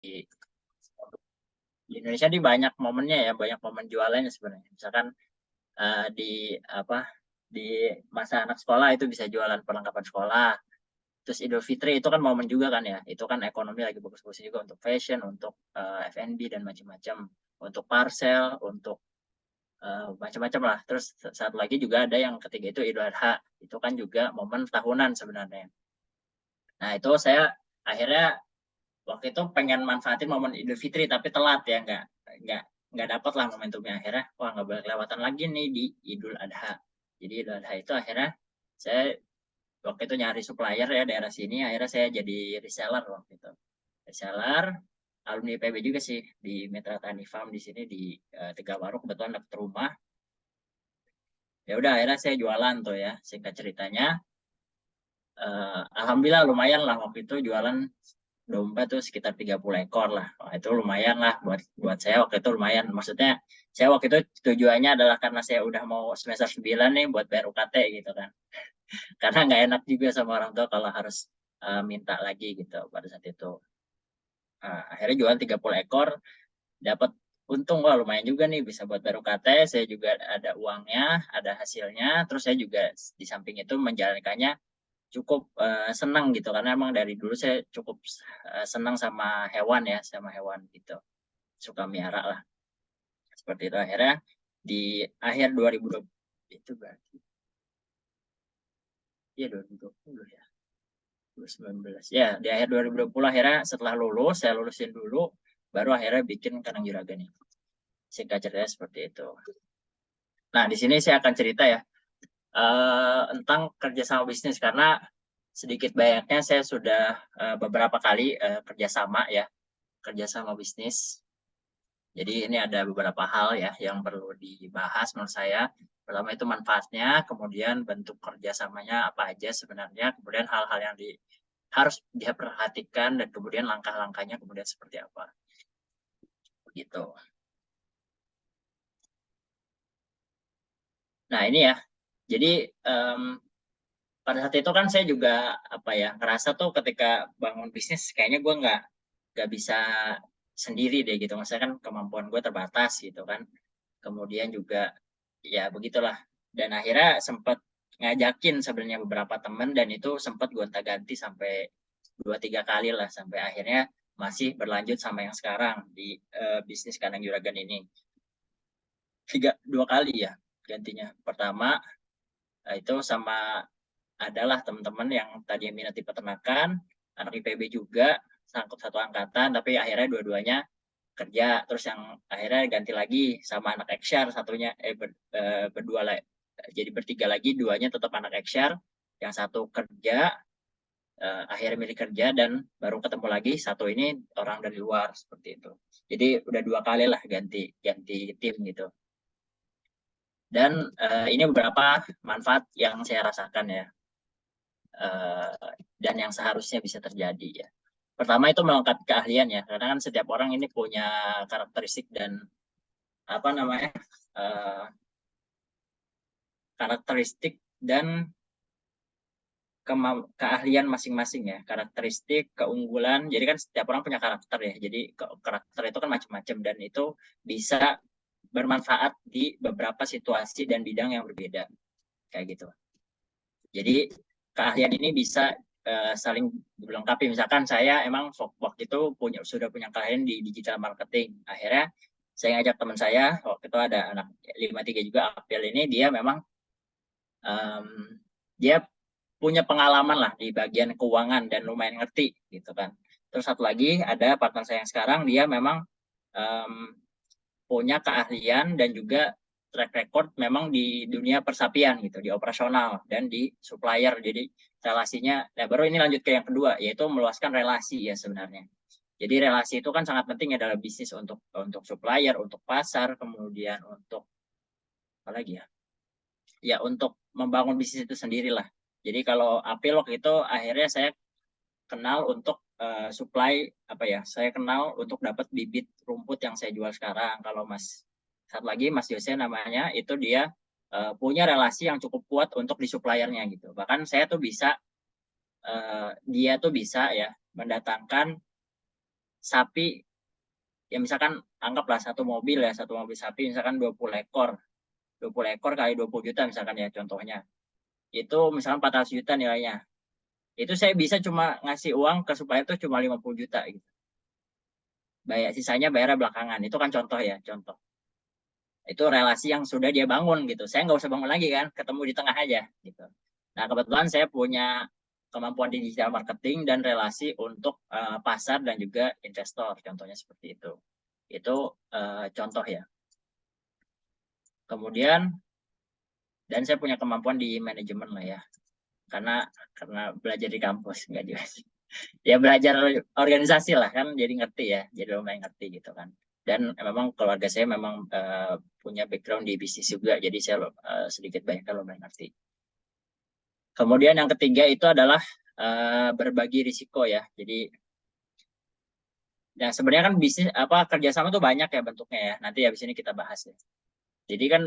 di Indonesia ini banyak momennya ya, banyak momen jualannya sebenarnya. Misalkan di masa anak sekolah itu bisa jualan perlengkapan sekolah. Terus Idul Fitri itu kan momen juga kan ya, itu kan ekonomi lagi bagus-bagus juga untuk fashion, untuk F&B dan macam-macam, untuk parcel, untuk macam-macam lah. Terus satu lagi juga ada yang ketiga itu Idul Adha, itu kan juga momen tahunan sebenarnya. Nah itu saya akhirnya waktu itu pengen manfaatin momen Idul Fitri tapi telat ya, nggak nggak dapat lah momentumnya. Akhirnya wah nggak boleh kelewatan lagi nih di Idul Adha. Jadi Idul Adha itu akhirnya saya waktu itu nyari supplier ya daerah sini, akhirnya saya jadi reseller waktu itu. Reseller, alumni IPB juga sih di Mitra Tani Farm di sini di Tegawaru, kebetulan dapet rumah. Ya udah akhirnya saya jualan tuh ya, singkat ceritanya. Alhamdulillah lumayan lah waktu itu jualan domba tuh sekitar 30 ekor lah. Wah, itu lumayan lah buat saya waktu itu lumayan. Maksudnya saya waktu itu tujuannya adalah karena saya udah mau semester 9 nih buat bayar UKT gitu kan. Karena nggak enak juga sama orang tua kalau harus minta lagi gitu pada saat itu. Akhirnya jual 30 ekor, dapat untung, wah lumayan juga nih bisa buat bayar UKT, saya juga ada uangnya, ada hasilnya, terus saya juga di samping itu menjalankannya cukup senang gitu, karena emang dari dulu saya cukup senang sama hewan ya, sama hewan gitu, suka miara lah. Seperti itu akhirnya di akhir 2020 itu berarti ya 2020 ya. 2019. Ya, di akhir 2020 akhirnya setelah lulus, saya lulusin dulu, baru akhirnya bikin kandang juragan ini. Singkat ceritanya seperti itu. Nah, di sini saya akan cerita ya tentang kerjasama bisnis, karena sedikit banyaknya saya sudah beberapa kali kerjasama ya, kerjasama bisnis. Jadi ini ada beberapa hal ya yang perlu dibahas menurut saya. Pertama itu manfaatnya, kemudian bentuk kerjasamanya apa aja sebenarnya, kemudian hal-hal yang harus dia perhatikan, dan kemudian langkah-langkahnya kemudian seperti apa. Gitu. Nah ini ya, jadi pada saat itu kan saya juga apa ya ngerasa tuh ketika bangun bisnis kayaknya gue nggak bisa sendiri deh gitu. Maksudnya kan kemampuan gue terbatas gitu kan. Kemudian juga ya begitulah. Dan akhirnya sempat ngajakin sebenarnya beberapa teman, dan itu sempat gonta-ganti sampai 2-3 kali lah, sampai akhirnya masih berlanjut sama yang sekarang di bisnis kandang juragan ini. 2 kali ya gantinya. Pertama itu sama adalah teman-teman yang tadi minat di peternakan, anak IPB juga, sangkut satu angkatan, tapi akhirnya dua-duanya kerja. Terus yang akhirnya ganti lagi sama anak Eksyar, satunya berdua lah, jadi bertiga lagi, duanya tetap anak Eksyar, yang satu kerja, akhirnya milih kerja, dan baru ketemu lagi satu ini orang dari luar, seperti itu. Jadi udah 2 kali lah ganti tim gitu. Dan ini beberapa manfaat yang saya rasakan ya, dan yang seharusnya bisa terjadi ya. Pertama itu melengkapi keahlian ya, karena kan setiap orang ini punya karakteristik dan apa namanya karakteristik dan keahlian masing-masing ya, karakteristik, keunggulan. Jadi kan setiap orang punya karakter ya. Jadi karakter itu kan macam-macam, dan itu bisa bermanfaat di beberapa situasi dan bidang yang berbeda kayak gitu. Jadi keahlian ini bisa saling dilengkapi. Misalkan saya emang waktu itu sudah punya keahlian di digital marketing. Akhirnya saya ngajak teman saya, waktu itu ada anak 53 juga, April ini, dia memang dia punya pengalaman lah di bagian keuangan dan lumayan ngerti gitu kan. Terus satu lagi ada partner saya yang sekarang, dia memang punya keahlian dan juga track record memang di dunia persapian gitu, di operasional dan di supplier. Jadi relasinya, nah baru ini lanjut ke yang kedua, yaitu meluaskan relasi ya sebenarnya. Jadi relasi itu kan sangat penting ya dalam bisnis, untuk supplier, untuk pasar, kemudian untuk apa lagi ya? Ya untuk membangun bisnis itu sendiri lah. Jadi kalau Apil waktu itu akhirnya saya kenal untuk supply apa ya? Saya kenal untuk dapat bibit rumput yang saya jual sekarang. Kalau satu lagi Mas Yose namanya, itu dia punya relasi yang cukup kuat untuk di suppliernya gitu. Bahkan saya tuh bisa dia tuh bisa ya mendatangkan sapi, ya misalkan anggaplah satu mobil sapi misalkan 20 ekor. 20 ekor kali 20 juta misalkan ya contohnya. Itu misalkan 400 juta nilainya. Itu saya bisa cuma ngasih uang ke supplier itu cuma 50 juta gitu. Sisanya bayar belakangan. Itu kan contoh ya, contoh. Itu relasi yang sudah dia bangun gitu. Saya nggak usah bangun lagi kan, ketemu di tengah aja gitu. Nah, kebetulan saya punya kemampuan di digital marketing dan relasi untuk pasar dan juga investor, contohnya seperti itu. Itu contoh ya. Kemudian, dan saya punya kemampuan di manajemen lah ya. Karena belajar di kampus, nggak juga sih. Ya belajar organisasi lah kan, jadi ngerti ya, jadi lumayan ngerti gitu kan. Dan memang keluarga saya memang punya background di bisnis juga, jadi saya sedikit banyak lumayan ngerti. Kemudian yang ketiga itu adalah berbagi risiko ya. Jadi ya sebenarnya kan bisnis kerjasama tuh banyak ya bentuknya ya. Nanti habis ini kita bahas ya. Jadi kan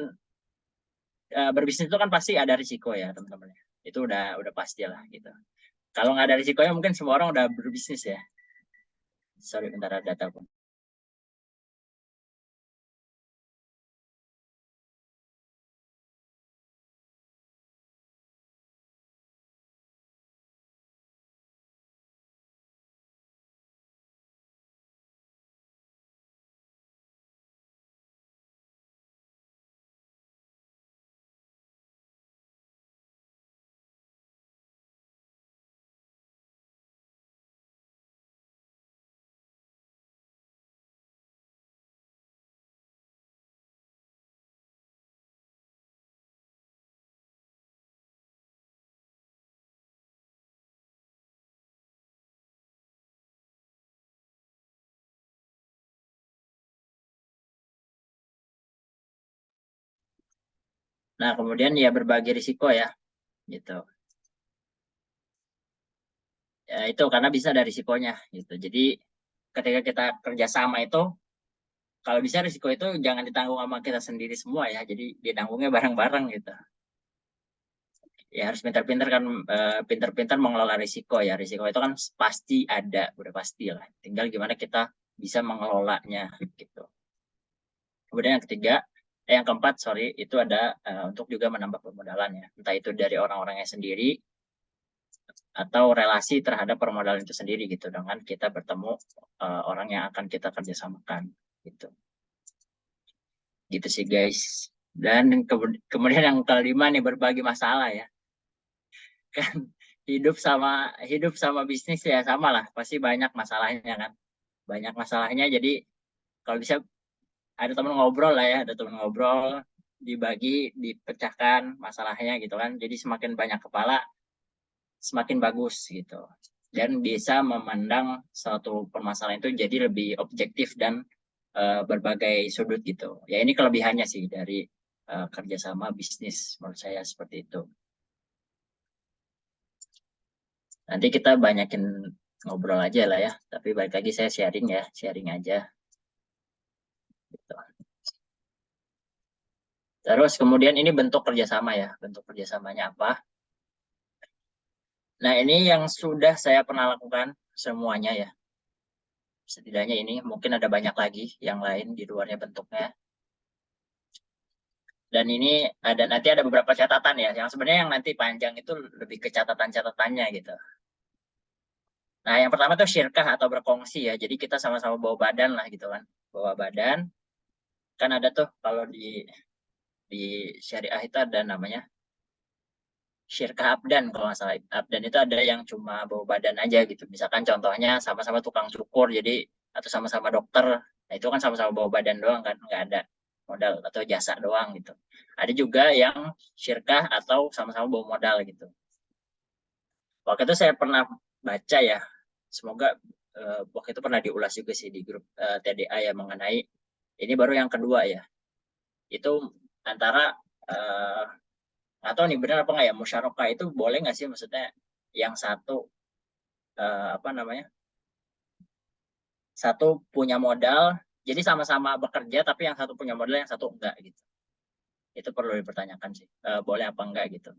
berbisnis itu kan pasti ada risiko ya teman-teman. Itu udah pasti lah gitu. Kalau nggak ada risikonya mungkin semua orang udah berbisnis ya. Sorry bentar ada data pun. Nah, kemudian ya berbagi risiko ya, gitu. Ya itu karena bisa ada risikonya, gitu. Jadi ketika kita kerjasama itu, kalau bisa risiko itu jangan ditanggung sama kita sendiri semua ya, jadi ditanggungnya bareng-bareng gitu. Ya harus pintar-pintar kan, pintar-pintar mengelola risiko ya. Risiko itu kan pasti ada, udah pasti lah. Tinggal gimana kita bisa mengelolanya, gitu. Kemudian yang ketiga, yang keempat, sorry, itu ada untuk juga menambah permodalan ya. Entah itu dari orang-orangnya sendiri, atau relasi terhadap permodalan itu sendiri gitu dengan kita bertemu orang yang akan kita kerjasamakan gitu sih guys. Dan kemudian yang kelima nih berbagi masalah ya. Kan hidup sama bisnis ya sama lah, pasti banyak masalahnya kan, banyak masalahnya. Jadi kalau bisa ada teman ngobrol lah ya, ada teman ngobrol, dibagi, dipecahkan masalahnya gitu kan, jadi semakin banyak kepala semakin bagus gitu, dan bisa memandang suatu permasalahan itu jadi lebih objektif dan berbagai sudut gitu ya. Ini kelebihannya sih dari kerjasama bisnis menurut saya seperti itu. Nanti kita banyakin ngobrol aja lah ya, tapi balik lagi saya sharing ya, sharing aja gitu. Terus kemudian ini bentuk kerjasama ya, bentuk kerjasamanya apa. Nah ini yang sudah saya pernah lakukan semuanya ya, setidaknya ini, mungkin ada banyak lagi yang lain di luarnya bentuknya. Dan ini nanti ada beberapa catatan ya, yang sebenarnya yang nanti panjang itu lebih ke catatan-catatannya gitu. Nah yang pertama tuh syirkah atau berkongsi ya, jadi kita sama-sama bawa badan lah gitu kan, bawa badan. Kan ada tuh kalau di syariah itu ada namanya syirkah abdan kalau nggak salah. Abdan itu ada yang cuma bawa badan aja gitu. Misalkan contohnya sama-sama tukang cukur, jadi atau sama-sama dokter. Nah itu kan sama-sama bawa badan doang kan, nggak ada modal atau jasa doang gitu. Ada juga yang syirkah atau sama-sama bawa modal gitu. Waktu itu saya pernah baca ya, semoga waktu itu pernah diulas juga sih di grup TDA ya mengenai ini baru yang kedua ya. Itu antara atau nih benar apa nggak ya, musyarakah itu boleh nggak sih, maksudnya yang satu apa namanya, satu punya modal jadi sama-sama bekerja tapi yang satu punya modal yang satu enggak gitu. Itu perlu dipertanyakan sih, boleh apa enggak gitu.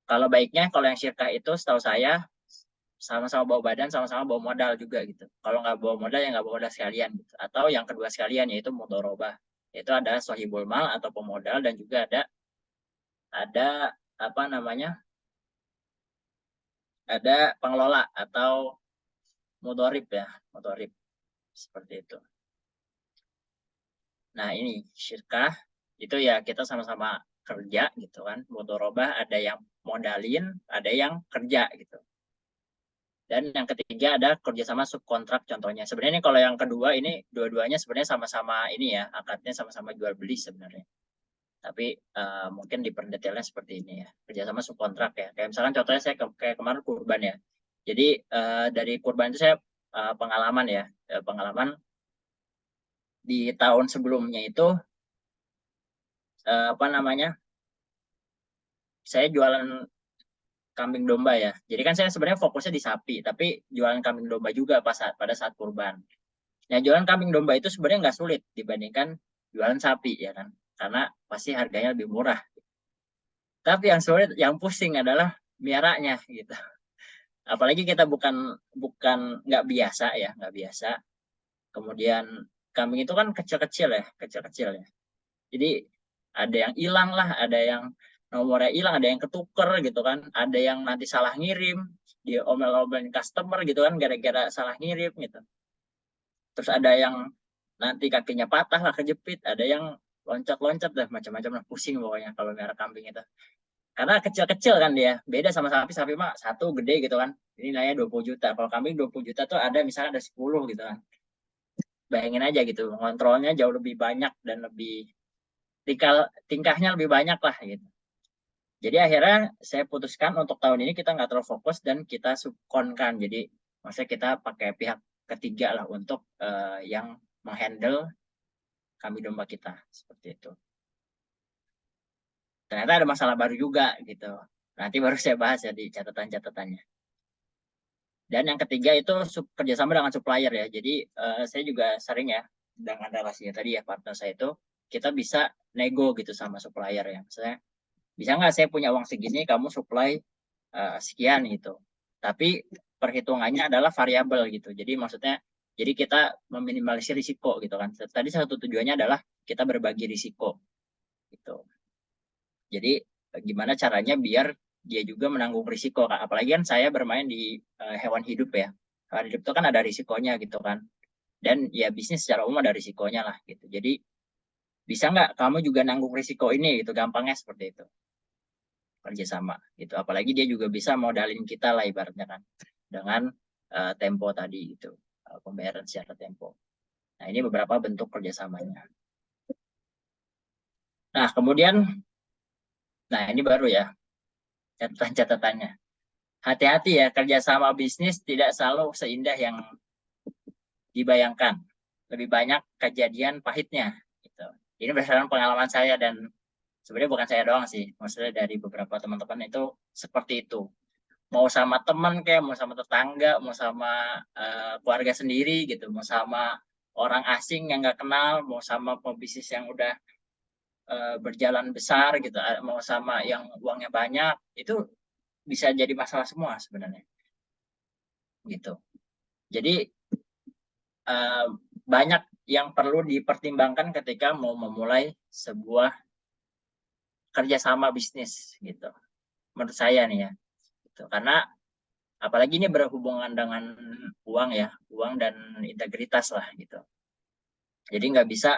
Kalau baiknya kalau yang syirkah itu setahu saya sama-sama bawa badan, sama-sama bawa modal juga gitu. Kalau nggak bawa modal ya nggak bawa modal sekalian gitu. Atau yang kedua sekalian yaitu mudharabah. Itu ada sohibul mal atau pemodal dan juga ada apa namanya? Ada pengelola atau mudharib ya, mudharib seperti itu. Nah, ini syirkah itu ya kita sama-sama kerja gitu kan. Mudharabah ada yang modalin, ada yang kerja gitu. Dan yang ketiga ada kerjasama subkontrak contohnya. Sebenarnya ini kalau yang kedua ini dua-duanya sebenarnya sama-sama ini ya, akadnya sama-sama jual beli sebenarnya. Tapi mungkin diperdetailnya seperti ini ya, kerjasama subkontrak ya. Kayak misalkan contohnya saya kayak kemarin kurban ya. Jadi dari kurban itu saya pengalaman ya, pengalaman di tahun sebelumnya itu apa namanya, saya jualan kambing domba ya. Jadi kan saya sebenarnya fokusnya di sapi, tapi jualan kambing domba juga pada saat kurban. Nah, jualan kambing domba itu sebenarnya nggak sulit dibandingkan jualan sapi ya kan, karena pasti harganya lebih murah. Tapi yang sulit, yang pusing adalah miaranya gitu. Apalagi kita bukan bukan nggak biasa ya, nggak biasa. Kemudian kambing itu kan kecil-kecil ya, kecil-kecil ya. Jadi ada yang hilang lah, ada yang nomornya hilang, ada yang ketuker gitu kan, ada yang nanti salah ngirim, dia omel-omelin customer gitu kan, gara-gara salah ngirim gitu. Terus ada yang nanti kakinya patah lah, kejepit, ada yang loncat-loncat lah, macam-macam lah, pusing pokoknya kalau merah kambing itu. Karena kecil-kecil kan dia, beda sama sapi, sapi mah satu gede gitu kan, ini nilainya 20 juta, kalau kambing 20 juta tuh ada misalnya ada 10 gitu kan. Bayangin aja gitu, kontrolnya jauh lebih banyak dan lebih tingkahnya lebih banyak lah gitu. Jadi akhirnya saya putuskan untuk tahun ini kita nggak terlalu fokus dan kita subkonkan. Jadi maksudnya kita pakai pihak ketiga lah untuk yang menghandle kambing domba kita seperti itu. Ternyata ada masalah baru juga gitu. Nanti baru saya bahas ya di catatan-catatannya. Dan yang ketiga itu kerjasama dengan supplier ya. Jadi saya juga sering ya dengan relasinya tadi ya partner saya itu kita bisa nego gitu sama supplier ya. Misalnya bisa nggak saya punya uang segini, kamu supply sekian gitu. Tapi perhitungannya adalah variabel gitu. Jadi maksudnya, jadi kita meminimalisir risiko gitu kan. Tadi satu tujuannya adalah kita berbagi risiko gitu. Jadi gimana caranya biar dia juga menanggung risiko. Apalagi kan saya bermain di hewan hidup ya. Hewan hidup itu kan ada risikonya gitu kan. Dan ya bisnis secara umum ada risikonya lah gitu. Jadi bisa nggak kamu juga nanggung risiko ini gitu. Gampangnya seperti itu. Kerjasama gitu. Apalagi dia juga bisa modalin kita lah ibaratnya kan dengan tempo tadi gitu, pembayaran secara tempo. Nah ini beberapa bentuk kerjasamanya. Nah kemudian, nah ini baru ya catatan-catatannya. Hati-hati ya, kerjasama bisnis tidak selalu seindah yang dibayangkan. Lebih banyak kejadian pahitnya gitu. Ini berdasarkan pengalaman saya dan sebenarnya bukan saya doang sih, maksudnya dari beberapa teman-teman itu seperti itu. Mau sama teman kayak, mau sama tetangga, mau sama keluarga sendiri gitu, mau sama orang asing yang nggak kenal, mau sama pebisnis yang udah berjalan besar gitu, mau sama yang uangnya banyak, itu bisa jadi masalah semua sebenarnya gitu. Jadi uh, banyak yang perlu dipertimbangkan ketika mau memulai sebuah kerjasama bisnis gitu. Menurut saya nih ya, gitu. Karena apalagi ini berhubungan dengan uang ya, uang dan integritas lah gitu. Jadi nggak bisa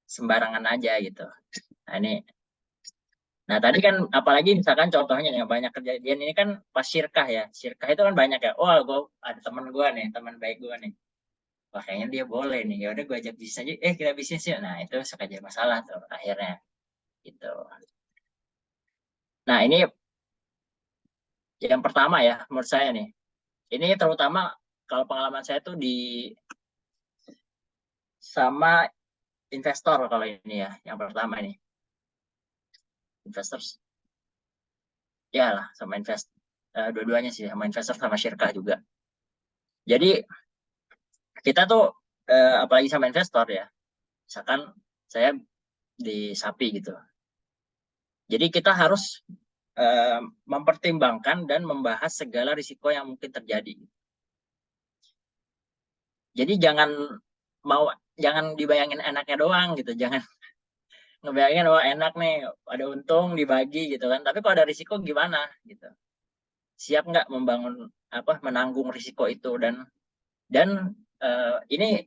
sembarangan aja gitu. Nah ini, nah tadi kan apalagi misalkan contohnya yang banyak kejadian ini kan pas syirkah ya, syirkah itu kan banyak ya. Oh, gue ada teman gue nih, teman baik gue nih. Wah kayaknya dia boleh nih, ya udah gue ajak bisnis aja. Kita bisnis yuk. Nah itu suka jadi masalah tuh akhirnya gitu. Nah ini yang pertama ya menurut saya nih. Ini terutama kalau pengalaman saya tuh di sama investor kalau ini ya, yang pertama ini investor ya lah sama dua-duanya sih sama investor sama syirkah juga. Jadi kita tuh apalagi sama investor ya, misalkan saya di sapi gitu. Jadi kita harus mempertimbangkan dan membahas segala risiko yang mungkin terjadi. Jadi jangan dibayangin enaknya doang gitu, jangan ngebayangin wah enak nih ada untung dibagi gitu kan, tapi kalau ada risiko gimana gitu, siap nggak menanggung risiko itu. Dan ini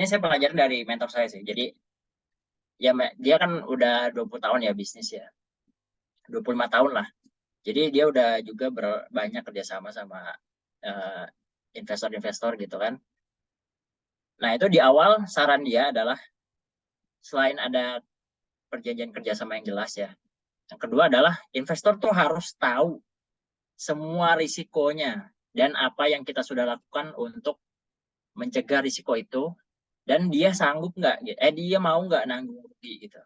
saya pelajari dari mentor saya sih. Jadi ya dia kan udah 20 tahun ya bisnis ya, 25 tahun lah. Jadi dia udah juga banyak kerjasama sama investor-investor gitu kan. Nah itu di awal saran dia adalah selain ada perjanjian kerjasama yang jelas ya, yang kedua adalah investor tuh harus tahu semua risikonya dan apa yang kita sudah lakukan untuk mencegah risiko itu, dan dia sanggup nggak, dia mau nggak nanggung rugi gitu.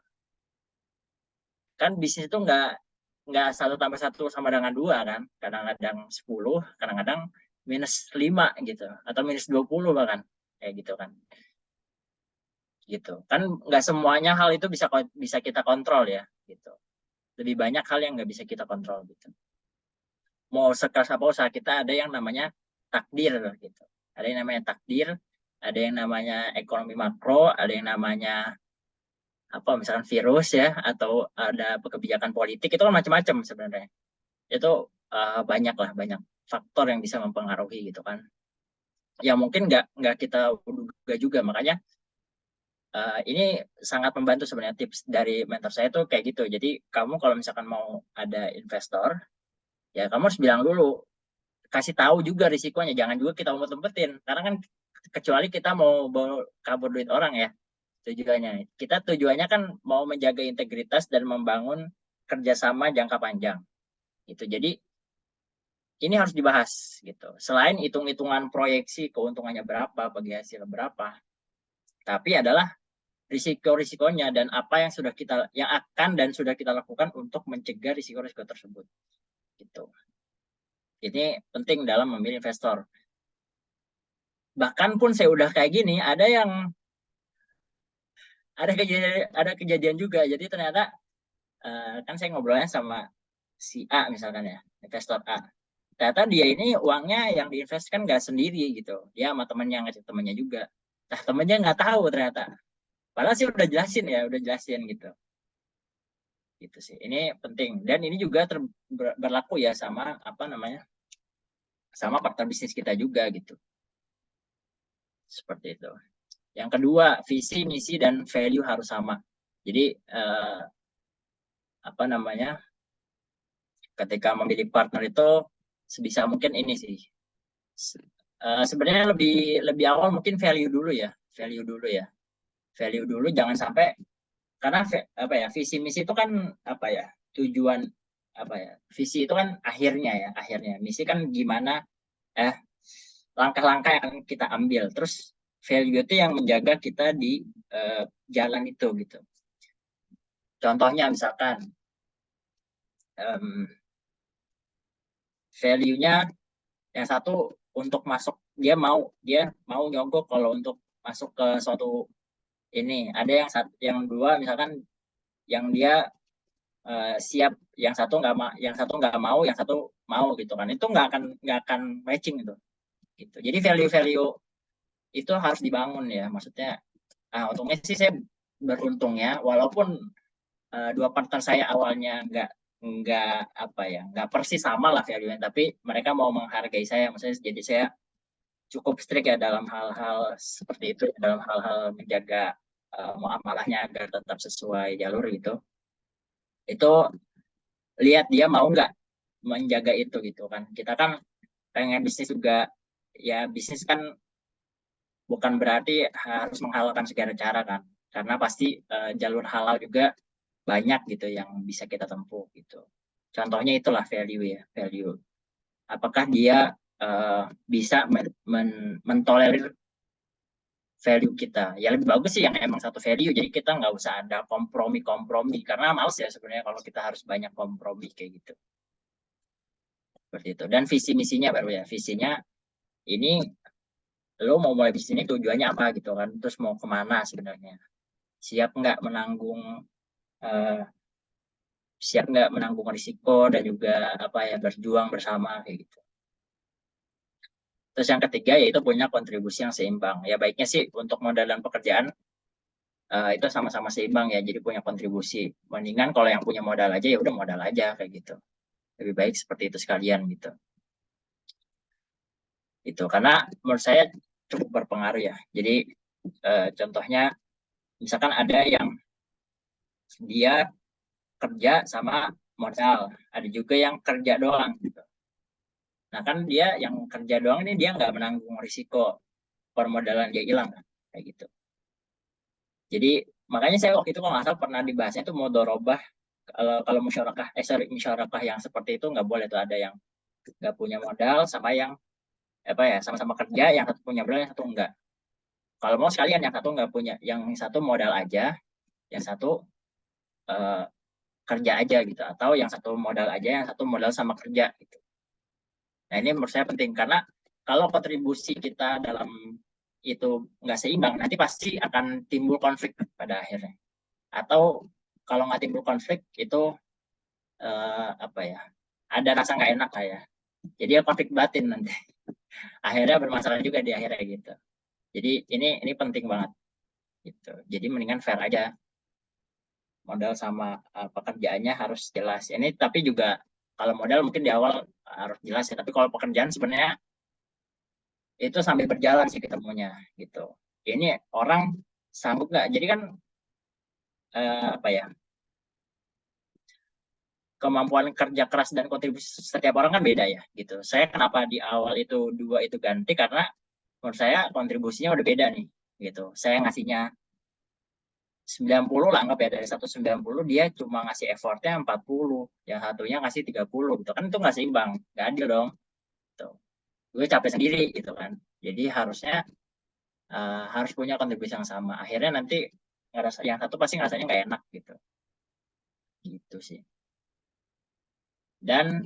Kan bisnis itu nggak 1+1 sama dengan 2 kan, kadang-kadang 10, kadang-kadang -5 gitu, atau -20 bahkan kayak gitu kan. Gitu kan, nggak semuanya hal itu bisa kita kontrol ya gitu. Lebih banyak hal yang nggak bisa kita kontrol gitu. Mau sekeras apa usaha kita, ada yang namanya takdir gitu. Ada yang namanya takdir, ada yang namanya ekonomi makro, ada yang namanya misalkan virus ya, atau ada kebijakan politik, itu kan macam-macam sebenarnya. Itu banyak faktor yang bisa mempengaruhi gitu kan. Ya mungkin nggak kita duga juga, makanya ini sangat membantu sebenarnya tips dari mentor saya tuh kayak gitu. Jadi kamu kalau misalkan mau ada investor, ya kamu harus bilang dulu, kasih tahu juga risikonya, jangan juga kita umpet-umpetin, karena kan kecuali kita mau bawa kabur duit orang ya tujuannya. Kita tujuannya kan mau menjaga integritas dan membangun kerjasama jangka panjang. Gitu. Jadi ini harus dibahas gitu. Selain hitung-hitungan proyeksi keuntungannya berapa, bagi hasil berapa, tapi adalah risiko-risikonya dan apa yang akan dan sudah kita lakukan untuk mencegah risiko-risiko tersebut. Gitu. Ini penting dalam memilih investor. Bahkan pun saya udah kayak gini, ada kejadian juga. Jadi ternyata kan saya ngobrolnya sama si A misalkan ya, investor A. Ternyata dia ini uangnya yang diinvestkan nggak sendiri gitu. Dia sama temennya, ngajak temennya juga. Nah temennya nggak tahu ternyata. Padahal sih udah jelasin gitu. Gitu sih. Ini penting. Dan ini juga berlaku ya sama sama partner bisnis kita juga gitu. Seperti itu. Yang kedua, visi, misi, dan value harus sama. Jadi ketika memilih partner itu sebisa mungkin ini sih. Sebenarnya lebih awal mungkin value dulu ya. Value dulu, jangan sampai, karena visi misi itu kan tujuan, visi itu kan akhirnya misi kan gimana langkah-langkah yang akan kita ambil, terus value itu yang menjaga kita di jalan itu gitu. Contohnya misalkan value-nya yang satu untuk masuk, dia mau nyogok kalau untuk masuk ke suatu ini. Ada yang dua misalkan yang dia siap, yang satu nggak mau, yang satu mau gitu kan, itu nggak akan matching gitu. Jadi value itu harus dibangun ya, maksudnya untungnya sih saya beruntung ya, walaupun dua partner saya awalnya nggak persis sama lah value-nya, tapi mereka mau menghargai saya, maksudnya jadi saya cukup strict ya dalam hal-hal seperti itu, dalam hal-hal menjaga muamalahnya agar tetap sesuai jalur gitu. Itu lihat dia mau nggak menjaga itu gitu kan. Kita kan pengen bisnis juga, ya bisnis kan bukan berarti harus menghalalkan segala cara kan, karena pasti jalur halal juga banyak gitu yang bisa kita tempuh gitu. Contohnya itulah value. Apakah dia bisa mentolerir value kita? Ya lebih bagus sih yang emang satu value, jadi kita nggak usah ada kompromi, karena males ya sebenarnya kalau kita harus banyak kompromi kayak gitu. Seperti itu. Dan visi misinya baru ya, visinya ini lo mau mulai bisnis ini tujuannya apa gitu kan, terus mau kemana sebenarnya, siap nggak menanggung siap nggak menanggung risiko dan juga apa ya berjuang bersama kayak gitu. Terus yang ketiga yaitu punya kontribusi yang seimbang. Ya baiknya sih untuk modal dan pekerjaan itu sama-sama seimbang ya, jadi punya kontribusi. Mendingan kalau yang punya modal aja ya udah modal aja kayak gitu. Lebih baik seperti itu sekalian gitu. Itu karena menurut saya cukup berpengaruh ya. Jadi contohnya misalkan ada yang dia kerja sama modal, ada juga yang kerja doang gitu. Nah kan dia yang kerja doang ini dia nggak menanggung risiko permodalan dia hilang kan, kayak gitu. Jadi makanya saya waktu itu kalau nggak salah pernah dibahasnya itu mudharabah, kalau musyarakah yang seperti itu nggak boleh tuh, ada yang nggak punya modal sama yang apa ya sama-sama kerja, yang satu punya modal yang satu enggak. Kalau mau sekalian yang satu nggak punya, yang satu modal aja, yang satu eh, kerja aja gitu, atau yang satu modal aja, yang satu modal sama kerja gitu. Nah ini menurut saya penting karena kalau kontribusi kita dalam itu nggak seimbang, nanti pasti akan timbul konflik pada akhirnya. Atau kalau nggak timbul konflik itu apa ya? Ada rasa nggak enak kayak. Jadi ya konflik batin nanti. Akhirnya bermasalah juga di akhirnya gitu. Jadi ini penting banget gitu. Jadi mendingan fair aja. Modal sama pekerjaannya harus jelas. Ini tapi juga kalau modal mungkin di awal harus jelas ya. Tapi kalau pekerjaan sebenarnya itu sambil berjalan sih ketemunya gitu. Ini orang sanggup nggak? Jadi kan apa ya? Kemampuan kerja keras dan kontribusi setiap orang kan beda ya gitu. Saya kenapa di awal itu dua itu ganti karena menurut saya kontribusinya udah beda nih gitu. Saya ngasihnya 90 lah, anggap ya dari 190 dia cuma ngasih effortnya 40, yang satunya ngasih 30 gitu kan, itu nggak seimbang, nggak adil dong gitu. Gue capek sendiri gitu kan, jadi harusnya harus punya kontribusi yang sama, akhirnya nanti ngerasa yang satu pasti ngerasanya nggak enak gitu sih. Dan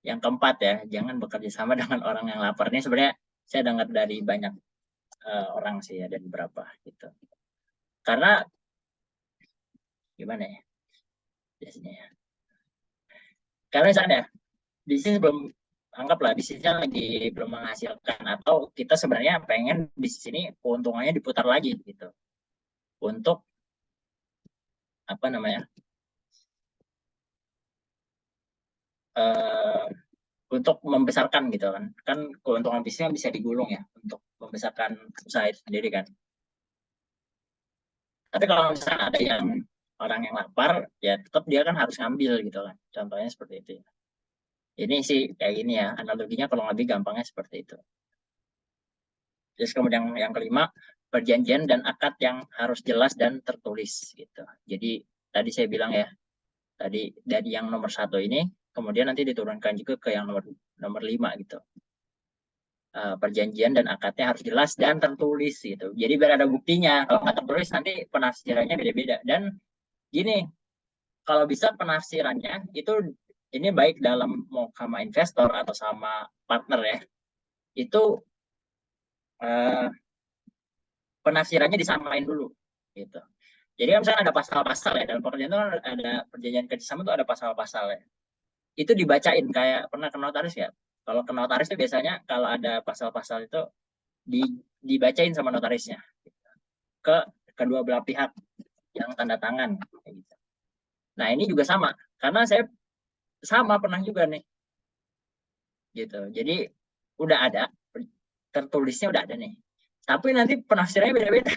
yang keempat ya, jangan bekerja sama dengan orang yang lapar. Ini sebenarnya saya dengar dari banyak orang sih ya, dari beberapa gitu. Karena gimana ya biasanya ya, karena misalnya bisnis belum, anggaplah bisnisnya lagi belum menghasilkan, atau kita sebenarnya pengen bisnis ini keuntungannya diputar lagi gitu untuk apa namanya uh, untuk membesarkan gitu kan keuntungan bisnisnya bisa digulung ya untuk membesarkan usaha itu sendiri kan. Tapi kalau misalnya ada yang orang yang lapar ya tetap dia kan harus ngambil gitu kan, contohnya seperti itu. Ini sih kayak gini ya analoginya, kalau lebih gampangnya seperti itu. Terus kemudian yang kelima, perjanjian dan akad yang harus jelas dan tertulis gitu. Jadi tadi saya bilang ya, tadi dari yang nomor 1 ini, kemudian nanti diturunkan juga ke yang nomor 5 gitu. Perjanjian dan akadnya harus jelas dan tertulis gitu. Jadi biar ada buktinya. Kalau nggak tertulis nanti penafsirannya beda-beda. Dan gini, kalau bisa penafsirannya itu ini baik dalam mau sama investor atau sama partner ya, itu eh, penafsirannya disamain dulu gitu. Jadi kan misalnya ada pasal-pasal ya, dalam pekerjaan itu kan ada perjanjian kerjasama itu ada pasal-pasal ya. Itu dibacain, kayak pernah ke notaris ya. Kalau ke notaris itu biasanya kalau ada pasal-pasal itu dibacain sama notarisnya ke kedua belah pihak yang tanda tangan. Gitu. Nah ini juga sama, karena saya sama pernah juga nih. Gitu. Jadi udah ada, tertulisnya udah ada nih. Tapi nanti penafsirannya beda-beda.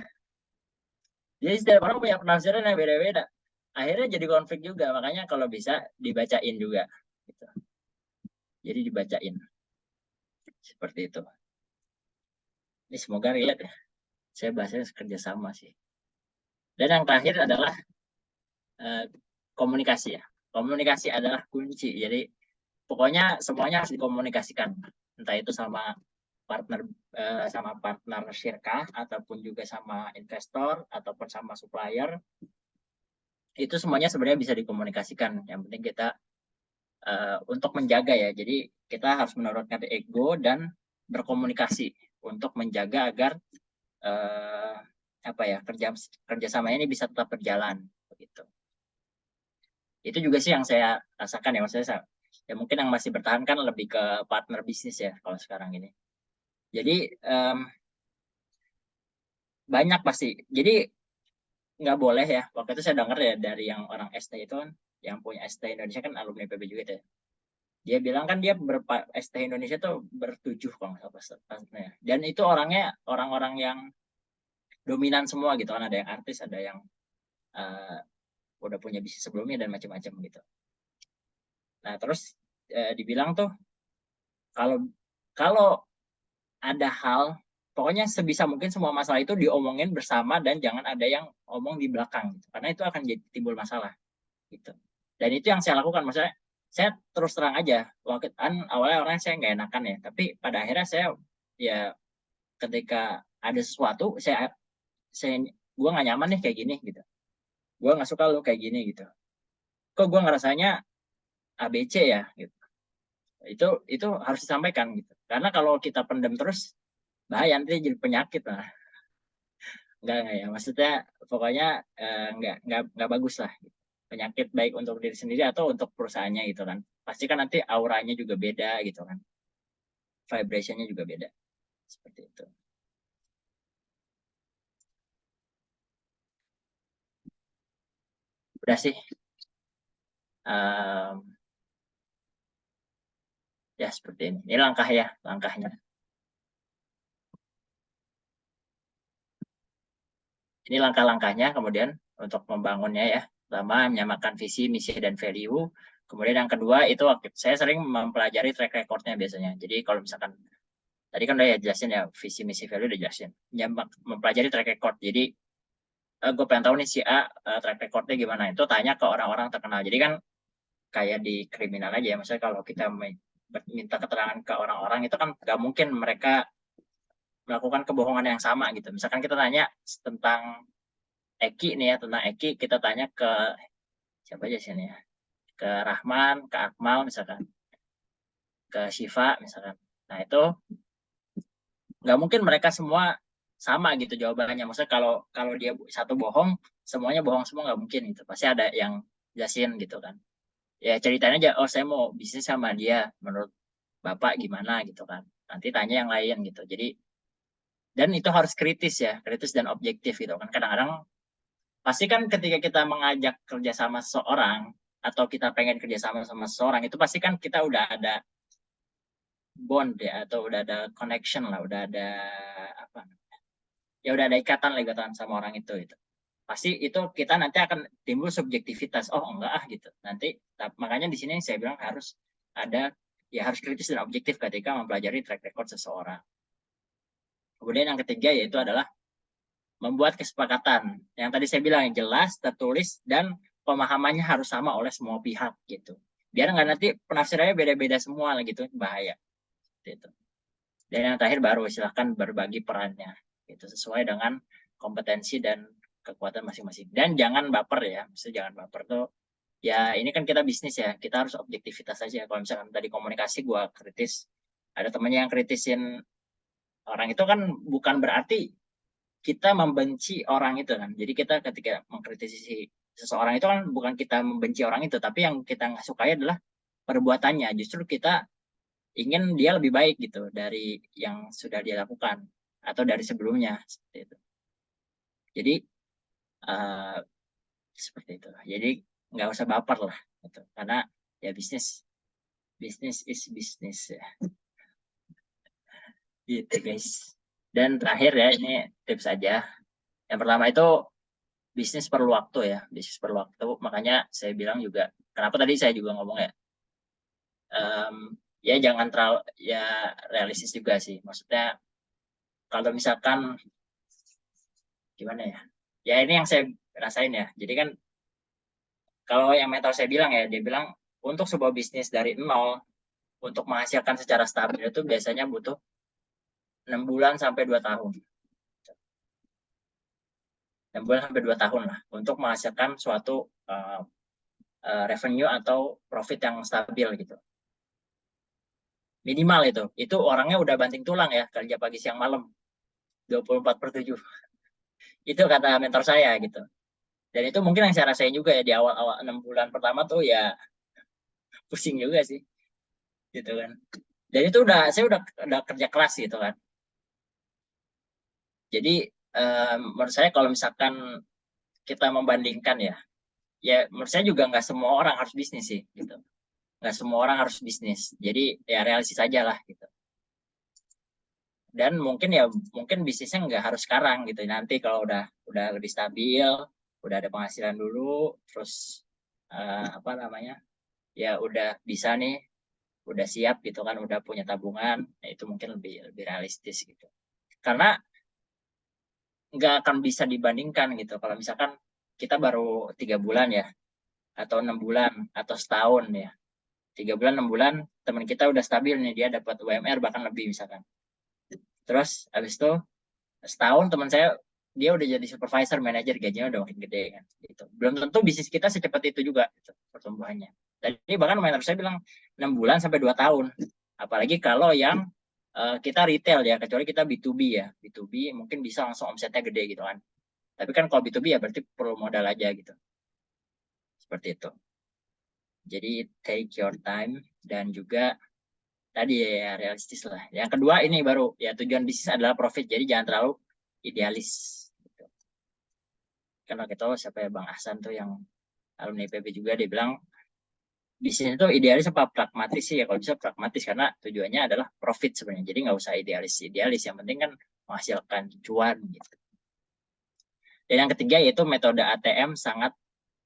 Jadi setiap orang punya penafsiran yang beda-beda. Akhirnya jadi konflik juga, makanya kalau bisa dibacain juga. Gitu. Jadi dibacain. Seperti itu. Ini semoga relate ya. Saya bahasanya kerjasama sih. Dan yang terakhir adalah komunikasi ya. Komunikasi adalah kunci. Jadi pokoknya semuanya harus dikomunikasikan. Entah itu sama partner syirkah ataupun juga sama investor ataupun sama supplier. Itu semuanya sebenarnya bisa dikomunikasikan. Yang penting kita untuk menjaga ya. Jadi kita harus menurunkan ego dan berkomunikasi untuk menjaga agar apa ya kerjasama ini bisa tetap berjalan begitu. Itu juga sih yang saya rasakan ya, maksudnya ya mungkin yang masih bertahan kan lebih ke partner bisnis ya kalau sekarang ini. Jadi banyak pasti. Jadi nggak boleh ya. Waktu itu saya dengar ya dari yang orang ST itu kan, yang punya ST Indonesia kan alumni PB juga itu ya. Dia bilang kan dia ST Indonesia tuh bertujuh kalau nggak salah. Dan itu orangnya orang-orang yang dominan semua gitu kan. Ada yang artis, ada yang udah punya bisnis sebelumnya dan macam-macam gitu. Nah terus dibilang tuh kalau kalau ada hal, pokoknya sebisa mungkin semua masalah itu diomongin bersama dan jangan ada yang omong di belakang gitu. Karena itu akan jadi timbul masalah gitu. Dan itu yang saya lakukan, maksudnya saya terus terang aja, waktu kan awalnya orang saya nggak enakan ya, tapi pada akhirnya saya ya ketika ada sesuatu saya gue nggak nyaman nih kayak gini gitu, gue nggak suka lo kayak gini gitu, kok gue ngerasanya ABC ya gitu, itu harus disampaikan gitu, karena kalau kita pendem terus bahaya, nanti jadi penyakit lah. Enggak ya, maksudnya pokoknya nggak bagus lah gitu. Penyakit baik untuk diri sendiri atau untuk perusahaannya gitu kan, pasti kan nanti auranya juga beda gitu kan, vibrationnya juga beda seperti itu. Udah sih, ya seperti ini langkah ya, langkahnya ini langkah-langkahnya. Kemudian untuk membangunnya ya, pertama menyamakan visi, misi, dan value. Kemudian yang kedua itu saya sering mempelajari track recordnya biasanya. Jadi kalau misalkan tadi kan udah ya jelasin ya, visi, misi, value udah jelasin. Mempelajari track record. Jadi gue pengen tahu nih si A track recordnya gimana. Itu tanya ke orang-orang terkenal. Jadi kan kayak di kriminal aja ya. Maksudnya kalau kita minta keterangan ke orang-orang itu kan nggak mungkin mereka melakukan kebohongan yang sama gitu. Misalkan kita tanya tentang Eki nih ya, tentang Eki kita tanya ke siapa aja sih nih ya, ke Rahman, ke Akmal misalkan, ke Syifa misalkan. Nah itu nggak mungkin mereka semua sama gitu jawabannya. Maksudnya kalau kalau dia satu bohong, semuanya bohong semua, nggak mungkin gitu. Pasti ada yang jelasin gitu kan. Ya ceritain aja, oh saya mau bisnis sama dia, menurut Bapak gimana gitu kan. Nanti tanya yang lain gitu. Jadi dan itu harus kritis ya, kritis dan objektif gitu kan. Kadang-kadang pasti kan ketika kita mengajak kerjasama seseorang atau kita pengen kerjasama sama seseorang itu pasti kan kita udah ada bond ya, atau udah ada connection lah, udah ada apa ya, udah ada ikatan sama orang itu gitu. Pasti itu kita nanti akan timbul subjektivitas, oh enggak ah gitu nanti. Makanya di sini saya bilang harus ada, ya harus kritis dan objektif ketika mempelajari track record seseorang. Kemudian yang ketiga yaitu adalah membuat kesepakatan. Yang tadi saya bilang jelas, tertulis, dan pemahamannya harus sama oleh semua pihak gitu. Biar nggak nanti penafsirannya beda-beda semua gitu, bahaya. Gitu. Dan yang terakhir baru silahkan berbagi perannya itu sesuai dengan kompetensi dan kekuatan masing-masing. Dan jangan baper ya, maksudnya jangan baper tuh. Ya ini kan kita bisnis ya, kita harus objektivitas aja. Kalau misalkan tadi komunikasi gue kritis, ada temannya yang kritisin orang, itu kan bukan berarti kita membenci orang itu kan. Jadi kita ketika mengkritisi seseorang itu kan bukan kita membenci orang itu, tapi yang kita nggak sukai adalah perbuatannya. Justru kita ingin dia lebih baik gitu dari yang sudah dia lakukan atau dari sebelumnya seperti itu. Jadi seperti itu. Jadi nggak usah baper lah gitu. Karena ya bisnis is bisnis ya. Gitu guys. Dan terakhir ya, ini tips aja. Yang pertama itu bisnis perlu waktu ya, bisnis perlu waktu. Makanya saya bilang juga, kenapa tadi saya juga ngomong ya, ya jangan terlalu ya realistis juga sih. Maksudnya kalau misalkan gimana ya, ya ini yang saya rasain ya. Jadi kan kalau yang mentor saya bilang ya, dia bilang untuk sebuah bisnis dari nol untuk menghasilkan secara stabil itu biasanya butuh 6 bulan sampai 2 tahun. 6 bulan sampai 2 tahun lah untuk menghasilkan suatu revenue atau profit yang stabil gitu. Minimal itu orangnya udah banting tulang ya, kerja pagi siang malam 24/7. Itu kata mentor saya gitu. Dan itu mungkin yang saya rasain juga ya di awal-awal 6 bulan pertama tuh ya pusing juga sih, gitu kan. Dan itu saya udah kerja keras gitu kan. Jadi menurut saya kalau misalkan kita membandingkan ya menurut saya juga nggak semua orang harus bisnis sih, gitu. Nggak semua orang harus bisnis. Jadi ya realistis aja lah gitu. Dan mungkin bisnisnya nggak harus sekarang gitu. Nanti kalau udah lebih stabil, udah ada penghasilan dulu, terus apa namanya, ya udah bisa nih, udah siap gitu kan, udah punya tabungan, ya itu mungkin lebih lebih realistis gitu. Karena nggak akan bisa dibandingkan gitu. Kalau misalkan kita baru 3 bulan ya, atau 6 bulan, atau setahun ya. 3 bulan, 6 bulan, teman kita udah stabil nih, dia dapat UMR bahkan lebih misalkan. Terus habis itu setahun teman saya dia udah jadi supervisor, manajer, gajinya udah makin gede kan. Gitu. Belum tentu bisnis kita secepat itu juga gitu, pertumbuhannya. Jadi bahkan mentor saya bilang 6 bulan sampai 2 tahun. Apalagi kalau yang kita retail ya, kecuali kita B2B ya. B2B mungkin bisa langsung omsetnya gede gitu kan. Tapi kan kalau B2B ya berarti perlu modal aja gitu. Seperti itu. Jadi take your time dan juga tadi ya realistis lah. Yang kedua ini baru ya tujuan bisnis adalah profit. Jadi jangan terlalu idealis. Gitu. Karena kita tahu siapa ya Bang Ahsan tuh yang alumni IPB juga, dia bilang bisnis itu idealis apa pragmatis sih ya, kalau bisa pragmatis karena tujuannya adalah profit sebenarnya. Jadi nggak usah idealis, yang penting kan menghasilkan cuan gitu. Dan yang ketiga yaitu metode ATM sangat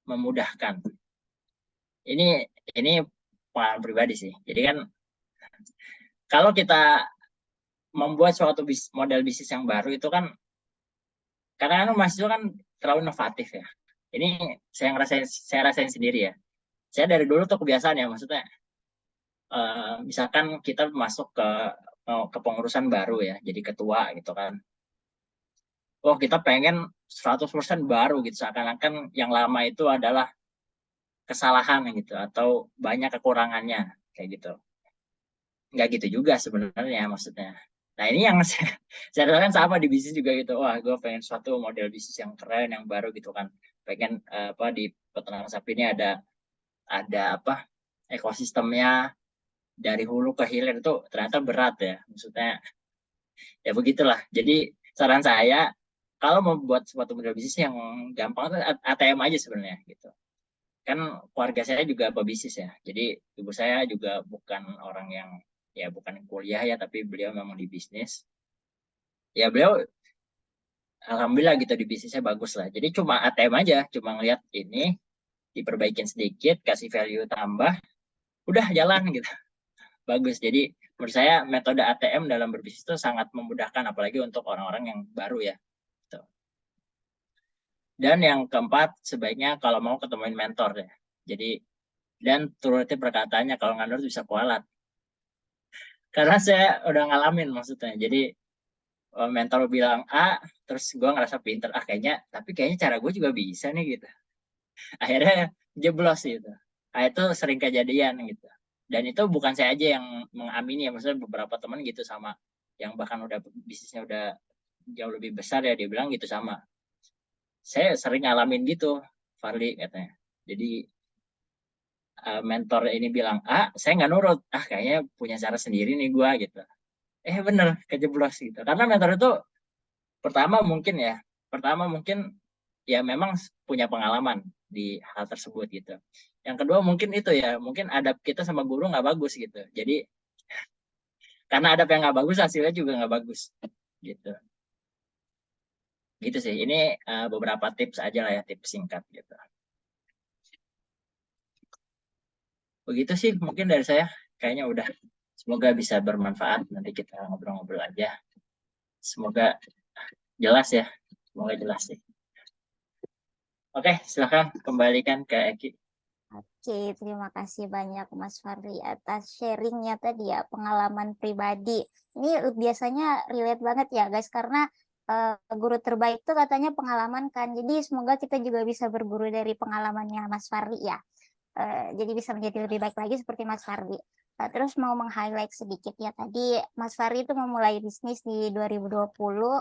memudahkan. Ini pengalaman pribadi sih. Jadi kan kalau kita membuat suatu model bisnis yang baru itu kan kadang-kadang mahasiswa kan terlalu inovatif ya. Ini saya rasain sendiri ya. Saya dari dulu tuh kebiasaan ya, maksudnya misalkan kita masuk ke pengurusan baru ya, jadi ketua gitu kan. Oh, kita pengen 100% baru gitu, seakan-akan yang lama itu adalah kesalahan gitu atau banyak kekurangannya kayak gitu. Nggak gitu juga sebenarnya maksudnya. Nah, ini yang saya rasakan sama di bisnis juga gitu. Wah, gue pengen suatu model bisnis yang keren, yang baru gitu kan. Pengen apa di peternakan sapi ini ada apa ekosistemnya dari hulu ke hilir itu ternyata berat ya. Maksudnya ya begitulah. Jadi saran saya kalau mau buat suatu model bisnis yang gampang itu ATM aja sebenarnya gitu. Kan keluarga saya juga pebisnis ya. Jadi ibu saya juga bukan orang yang ya bukan kuliah ya, tapi beliau memang di bisnis. Ya beliau alhamdulillah gitu di bisnisnya bagus lah. Jadi cuma ATM aja, cuma ngeliat ini diperbaikin sedikit, kasih value tambah, udah jalan gitu. Bagus. Jadi menurut saya metode ATM dalam berbisnis itu sangat memudahkan apalagi untuk orang-orang yang baru ya. Gitu. Dan yang keempat, sebaiknya kalau mau ketemuin mentor ya. Jadi dan turuti perkataannya, kalau nggak nurut bisa kualat. Karena saya udah ngalamin maksudnya. Jadi mentor bilang A, terus gue ngerasa pinter, kayaknya cara gue juga bisa nih gitu. Akhirnya jeblos gitu. Nah, itu sering kejadian gitu. Dan itu bukan saya aja yang mengamini ya, maksudnya beberapa teman gitu sama yang bahkan udah bisnisnya udah jauh lebih besar ya, dia bilang gitu sama. Saya sering ngalamin gitu, Farli katanya. Jadi mentor ini bilang saya nggak nurut, kayaknya punya cara sendiri nih gue gitu. Bener kejeblos gitu. Karena mentor itu pertama mungkin ya memang punya pengalaman di hal tersebut gitu. Yang kedua mungkin itu ya, mungkin adab kita sama guru nggak bagus gitu. Jadi karena adab yang nggak bagus, hasilnya juga nggak bagus gitu. Gitu sih. Ini beberapa tips aja lah ya, tips singkat gitu. Begitu sih mungkin dari saya. Kayaknya udah. Semoga bisa bermanfaat. Nanti kita ngobrol-ngobrol aja. Semoga jelas ya. Semoga jelas sih. Oke, silakan kembalikan ke Eki. Oke, terima kasih banyak Mas Farli atas sharingnya tadi ya, pengalaman pribadi. Ini biasanya relate banget ya guys, karena guru terbaik itu katanya pengalaman kan. Jadi semoga kita juga bisa berguru dari pengalamannya Mas Farli ya. Jadi bisa menjadi lebih baik lagi seperti Mas Farli. Terus mau meng-highlight sedikit ya, tadi Mas Farli itu memulai bisnis di 2020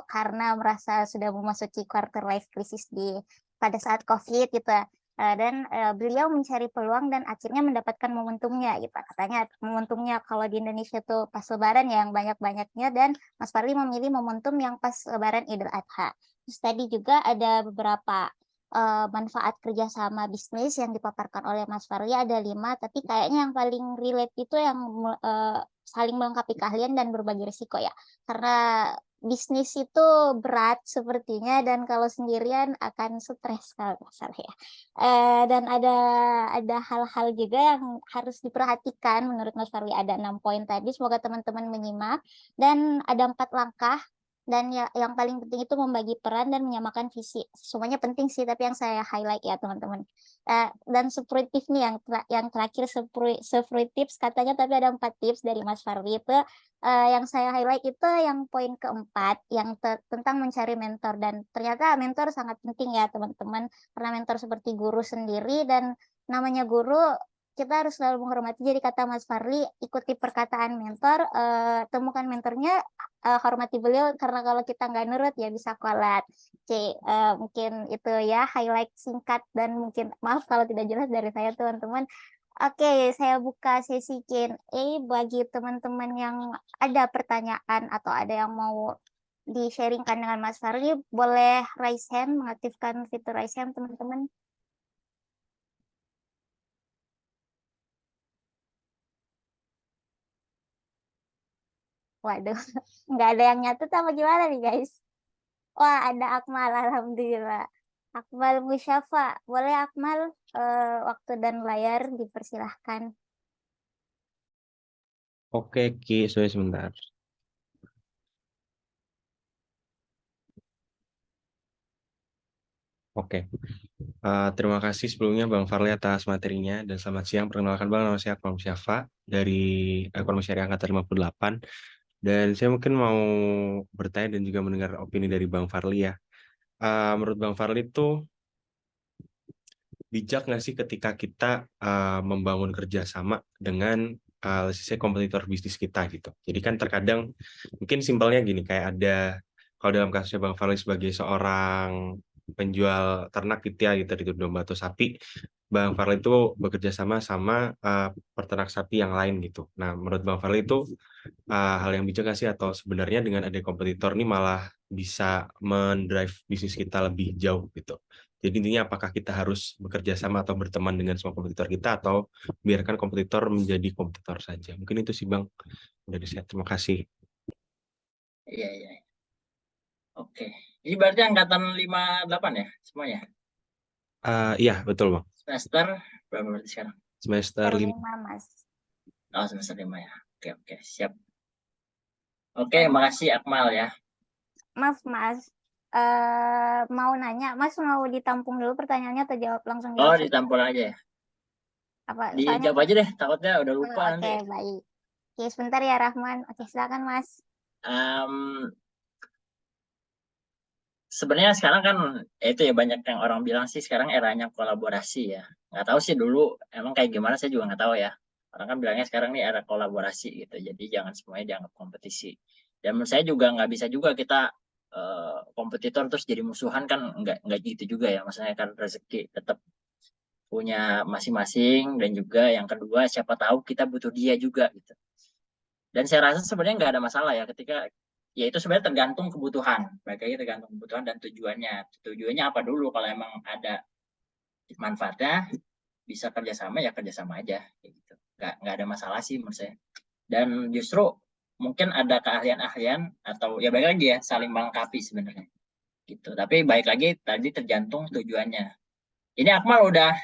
karena merasa sudah memasuki quarter life crisis di pada saat COVID gitu. Dan beliau mencari peluang dan akhirnya mendapatkan momentumnya gitu. Katanya momentumnya kalau di Indonesia tuh pas Lebaran ya yang banyak-banyaknya, dan Mas Farli memilih momentum yang pas Lebaran Idul Adha. Terus tadi juga ada beberapa manfaat kerjasama bisnis yang dipaparkan oleh Mas Farli, ada 5, tapi kayaknya yang paling relate itu yang saling melengkapi keahlian dan berbagi risiko ya. Karena bisnis itu berat sepertinya, dan kalau sendirian akan stres kalau nggak salah ya. Dan ada hal-hal juga yang harus diperhatikan menurut Mas Farli, ada 6 poin tadi, semoga teman-teman menyimak. Dan ada 4 langkah, dan yang paling penting itu membagi peran dan menyamakan visi. Semuanya penting sih, tapi yang saya highlight ya teman-teman. Dan sepruitif nih yang terakhir, sepruitif katanya, tapi ada 4 tips dari Mas Farli itu. Yang saya highlight itu yang poin keempat, yang tentang mencari mentor, dan ternyata mentor sangat penting ya teman-teman, karena mentor seperti guru sendiri, dan namanya guru kita harus selalu menghormati. Jadi kata Mas Farli, ikuti perkataan mentor, temukan mentornya, hormati beliau, karena kalau kita nggak nurut ya bisa kualat. Mungkin itu ya highlight singkat, dan mungkin maaf kalau tidak jelas dari saya teman-teman. Oke, saya buka sesi Q&A bagi teman-teman yang ada pertanyaan atau ada yang mau di-sharingkan dengan Mas Farli, boleh raise hand, mengaktifkan fitur raise hand teman-teman. Waduh, nggak ada yang nyatet apa gimana nih guys? Wah, ada Akmal, alhamdulillah. Akmal Musyafa, boleh Akmal, waktu dan layar dipersilahkan. Oke, Ki, sebentar. Oke, terima kasih sebelumnya Bang Farli atas materinya, dan selamat siang. Perkenalkan Bang, nama saya Akmal Syafa dari Ekonomi Syariah Angkatan 58. Dan saya mungkin mau bertanya dan juga mendengar opini dari Bang Farli ya. Menurut Bang Farli itu bijak nggak sih ketika kita membangun kerjasama dengan kompetitor bisnis kita gitu. Jadi kan terkadang mungkin simpelnya gini, kayak ada, kalau dalam kasusnya Bang Farli sebagai seorang penjual ternak gitu ya, gitu, itu domba atau sapi, Bang Farli itu bekerja sama sama peternak sapi yang lain gitu. Nah, menurut Bang Farli itu hal yang bijak nggak sih, atau sebenarnya dengan ada kompetitor ini malah bisa mendrive bisnis kita lebih jauh gitu. Jadi intinya apakah kita harus bekerja sama atau berteman dengan semua kompetitor kita, atau biarkan kompetitor menjadi kompetitor saja. Mungkin itu sih Bang dari saya. Terima kasih. Iya, iya. Oke. Ini berarti angkatan 58 ya semuanya? Iya, betul Bang. Semester berapa berarti sekarang? Semester 5. 5, Mas. Oh, semester 5 ya. Oke, oke, siap. Oke, makasih Akmal ya. Maaf, Mas. Mau nanya, Mas mau ditampung dulu pertanyaannya atau langsung Oh, jawab saja? ditampol aja ya. Apa, soalnya Dijawab aja deh, takutnya udah lupa Oke, nanti. baik. Oke, sebentar ya Rahman. Oke, silakan Mas. Sebenarnya sekarang kan itu ya, banyak yang orang bilang sih sekarang eranya kolaborasi ya. Nggak tahu sih dulu emang kayak gimana, saya juga nggak tahu ya. Orang kan bilangnya sekarang nih era kolaborasi gitu. Jadi jangan semuanya dianggap kompetisi. Dan menurut saya juga nggak bisa juga kita kompetitor terus jadi musuhan, kan nggak gitu juga ya. Maksudnya kan rezeki tetap punya masing-masing, dan juga yang kedua siapa tahu kita butuh dia juga gitu. Dan saya rasa sebenarnya nggak ada masalah ya ketika, ya itu sebenarnya tergantung kebutuhan. Baik lagi tergantung kebutuhan dan tujuannya. Tujuannya apa dulu, kalau emang ada manfaatnya bisa kerjasama ya kerjasama aja gitu. Nggak ada masalah sih menurut saya. Dan justru mungkin ada keahlian-ahlian, atau ya baik lagi ya saling melengkapi sebenarnya gitu. Tapi baik lagi tadi tergantung tujuannya. Ini Akmal udah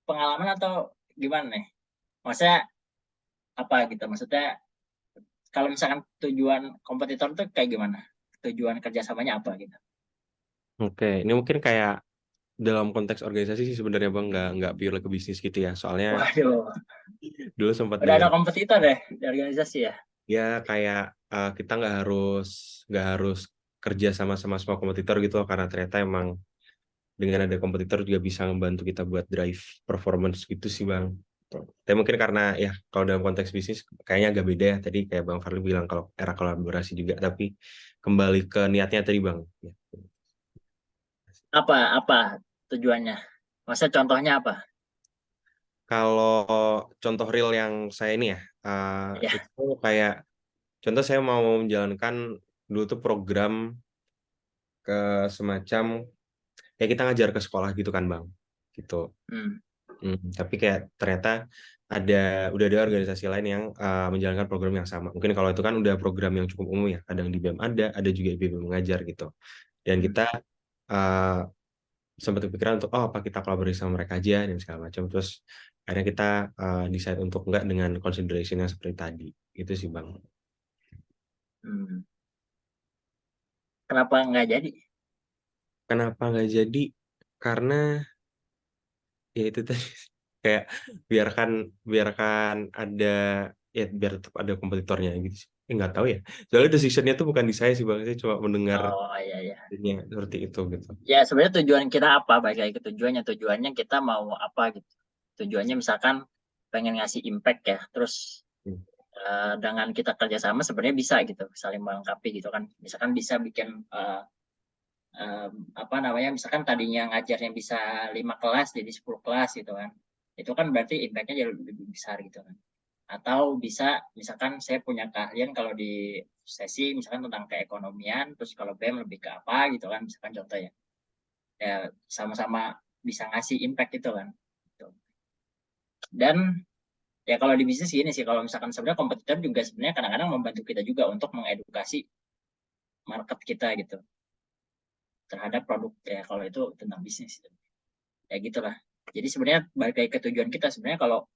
pengalaman atau gimana nih? Maksudnya apa gitu? Maksudnya kalau misalkan tujuan kompetitor tuh kayak gimana? Tujuan kerjasamanya apa gitu? Oke, ini mungkin kayak dalam konteks organisasi sih sebenarnya Bang, nggak pure ke bisnis gitu ya. Soalnya Waduh, dulu sempat udah dengar ada kompetitor deh di organisasi ya? ya, kayak kita nggak harus kerja sama semua kompetitor gitu loh, karena ternyata emang dengan ada kompetitor juga bisa membantu kita buat drive performance gitu sih Bang. Tapi mungkin karena ya kalau dalam konteks bisnis kayaknya agak beda ya. Tadi kayak Bang Farli bilang kalau era kolaborasi juga, tapi kembali ke niatnya tadi Bang. Ya. Apa tujuannya? Maksudnya contohnya apa? Kalau contoh real yang saya ini ya, Ya. itu kayak contoh saya mau menjalankan dulu tuh program ke semacam ya kita ngajar ke sekolah gitu kan Bang, gitu. Hmm. Tapi kayak ternyata udah ada organisasi lain yang menjalankan program yang sama. Mungkin kalau itu kan udah program yang cukup umum ya, kadang di BEM ada juga di BEM mengajar gitu. Dan Hmm. kita uh, sempat kepikiran untuk apa kita kolaborasi sama mereka aja dan segala macam. Terus akhirnya kita decide untuk enggak dengan consideration yang seperti tadi. Itu sih Bang. Hmm. Kenapa nggak jadi? Kenapa nggak jadi? Karena ya itu tadi kayak biarkan biarkan ada ya biar tetap ada kompetitornya gitu sih. Nggak tahu ya. Soalnya decisionnya tuh bukan di saya sih Bang. Saya cuma mendengar Oh iya iya. seperti itu gitu. Ya sebenarnya tujuan kita apa? Baik lagi ke tujuannya kita mau apa gitu. Tujuannya misalkan pengen ngasih impact ya. Terus Hmm. dengan kita kerjasama sebenarnya bisa gitu, saling melengkapi gitu kan. Misalkan bisa bikin apa namanya, misalkan tadinya ngajarnya bisa 5 kelas jadi 10 kelas gitu kan. Itu kan berarti impact-nya jadi lebih besar gitu kan. Atau bisa misalkan saya punya keahlian kalau di sesi misalkan tentang keekonomian, terus kalau BEM lebih ke apa gitu kan, misalkan contoh ya. Ya sama-sama bisa ngasih impact itu kan. Gitu. Dan ya kalau di bisnis gini sih, kalau misalkan sebenarnya kompetitor juga sebenarnya kadang-kadang membantu kita juga untuk mengedukasi market kita gitu terhadap produk ya, kalau itu tentang bisnis ya gitulah. Jadi sebenarnya balik lagi ke tujuan kita, sebenarnya kalau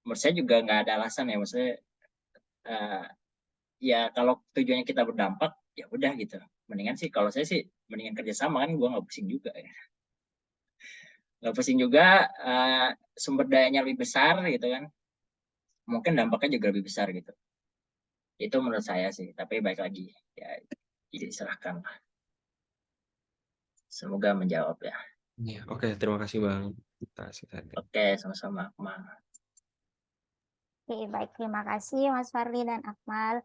menurut saya juga nggak ada alasan ya, maksudnya uh, ya kalau tujuannya kita berdampak ya udah gitu, mendingan sih kalau saya sih mendingan kerjasama kan, gue nggak pusing juga ya, nggak pusing juga, sumber dayanya lebih besar gitu kan, mungkin dampaknya juga lebih besar gitu. Itu menurut saya sih, tapi baik lagi ya, jadi diserahkan lah. Semoga menjawab ya. Iya, oke, terima kasih Bang. Kita tadi. Oke, sama-sama Akmal. Oke, baik. Terima kasih Mas Farli dan Akmal.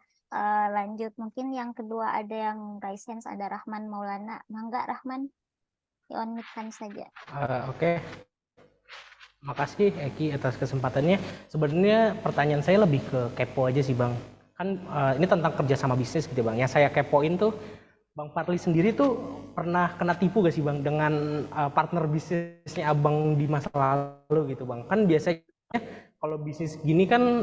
Lanjut, mungkin yang kedua ada yang raise hands, ada Rahman Maulana. Mangga Rahman, di-on-kan saja. Oke. Makasih Eki atas kesempatannya. Sebenarnya pertanyaan saya lebih ke kepo aja sih Bang. Kan ini tentang kerja sama bisnis gitu Bang. Yang saya kepoin tuh Bang Farli sendiri tuh pernah kena tipu gak sih Bang dengan partner bisnisnya Abang di masa lalu gitu Bang. Kan biasanya kalau bisnis gini kan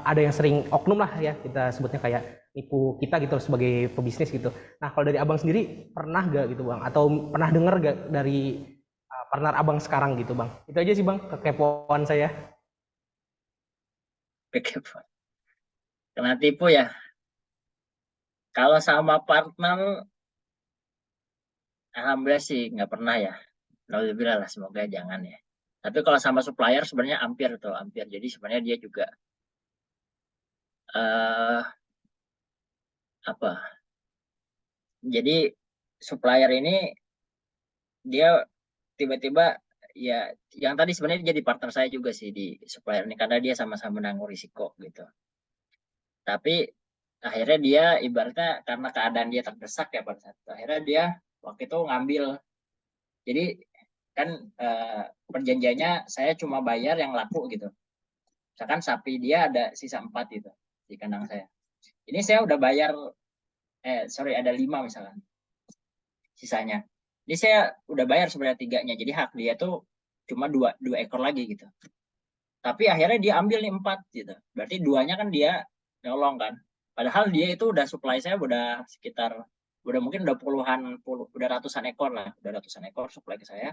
ada yang sering oknum lah ya, kita sebutnya kayak nipu kita gitu sebagai pebisnis gitu. Nah kalau dari Abang sendiri pernah gak gitu Bang? Atau pernah dengar gak dari partner Abang sekarang gitu Bang? Itu aja sih Bang, kekepoan saya. Kena tipu ya. Kalau sama partner, alhamdulillah sih nggak pernah ya. Alhamdulillah lah, semoga jangan ya. Tapi kalau sama supplier sebenarnya hampir tuh, hampir. Jadi sebenarnya dia juga uh, apa? Jadi supplier ini dia tiba-tiba ya, yang tadi sebenarnya jadi partner saya juga sih di supplier ini karena dia sama-sama menanggung risiko gitu. Tapi akhirnya dia ibaratnya karena keadaan dia terdesak ya pada saat itu, akhirnya dia waktu itu ngambil. Jadi kan perjanjiannya saya cuma bayar yang laku gitu. Misalkan sapi dia ada sisa 4 gitu di kandang saya. Ini saya udah bayar, ada 5 misalkan sisanya. Ini saya udah bayar sebenarnya 3-nya. Jadi hak dia tuh cuma dua ekor lagi gitu. Tapi akhirnya dia ambil nih 4 gitu. Berarti 2-nya kan dia nyolong kan. Padahal dia itu udah supply saya udah sekitar, udah mungkin udah udah ratusan ekor lah, udah ratusan ekor supply ke saya.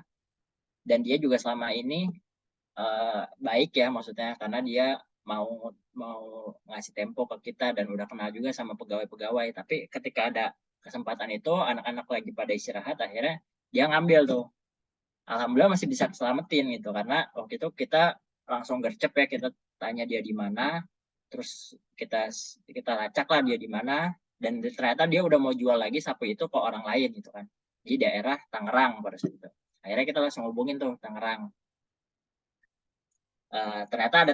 Dan dia juga selama ini baik ya, maksudnya karena dia mau mau ngasih tempo ke kita dan udah kenal juga sama pegawai-pegawai. Tapi ketika ada kesempatan itu anak-anak lagi pada istirahat, akhirnya dia ngambil tuh. Alhamdulillah masih bisa selamatin gitu, karena waktu itu kita langsung gercep ya, kita tanya dia di mana, terus kita lacak lah dia di mana, dan ternyata dia udah mau jual lagi sapi itu ke orang lain gitu kan, di daerah Tangerang pada saat itu. Akhirnya kita langsung hubungin tuh Tangerang. Ternyata ada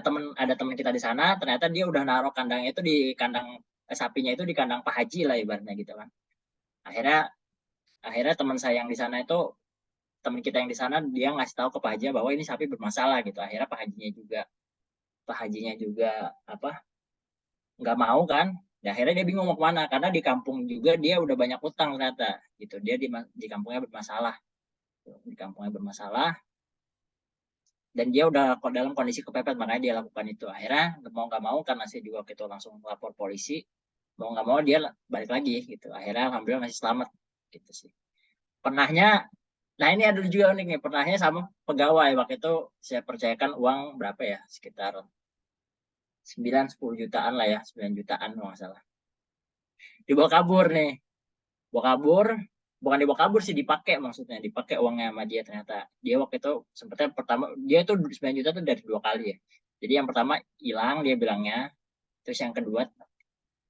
teman kita di sana, ternyata dia udah naruh kandangnya itu di kandang sapinya itu di kandang Pak Haji lah ibaratnya gitu kan. Akhirnya akhirnya teman saya yang di sana itu, teman kita yang di sana, dia ngasih tahu ke Pak Haji bahwa ini sapi bermasalah gitu. Akhirnya Pak Hajinya juga apa, nggak mau kan. Dan akhirnya dia bingung mau kemana, karena di kampung juga dia udah banyak utang ternyata gitu. Dia di kampungnya bermasalah, dan dia udah dalam kondisi kepepet, makanya dia lakukan itu. Akhirnya mau nggak mau, karena saya juga waktu itu langsung lapor polisi, mau nggak mau dia balik lagi gitu. Akhirnya alhamdulillah masih selamat gitu sih. Pernahnya, nah ini ada juga unik nih, pernahnya sama pegawai. Waktu itu saya percayakan uang berapa ya, sekitar 9-10 jutaan lah ya, 9 jutaan kalau nggak salah. Dibawa kabur nih, bawa kabur, bukan dibawa kabur sih, dipakai, maksudnya dipakai uangnya sama dia. Ternyata dia waktu itu sempetnya pertama, dia itu 9 juta tuh dari 2 kali ya. Jadi yang pertama hilang dia bilangnya, terus yang kedua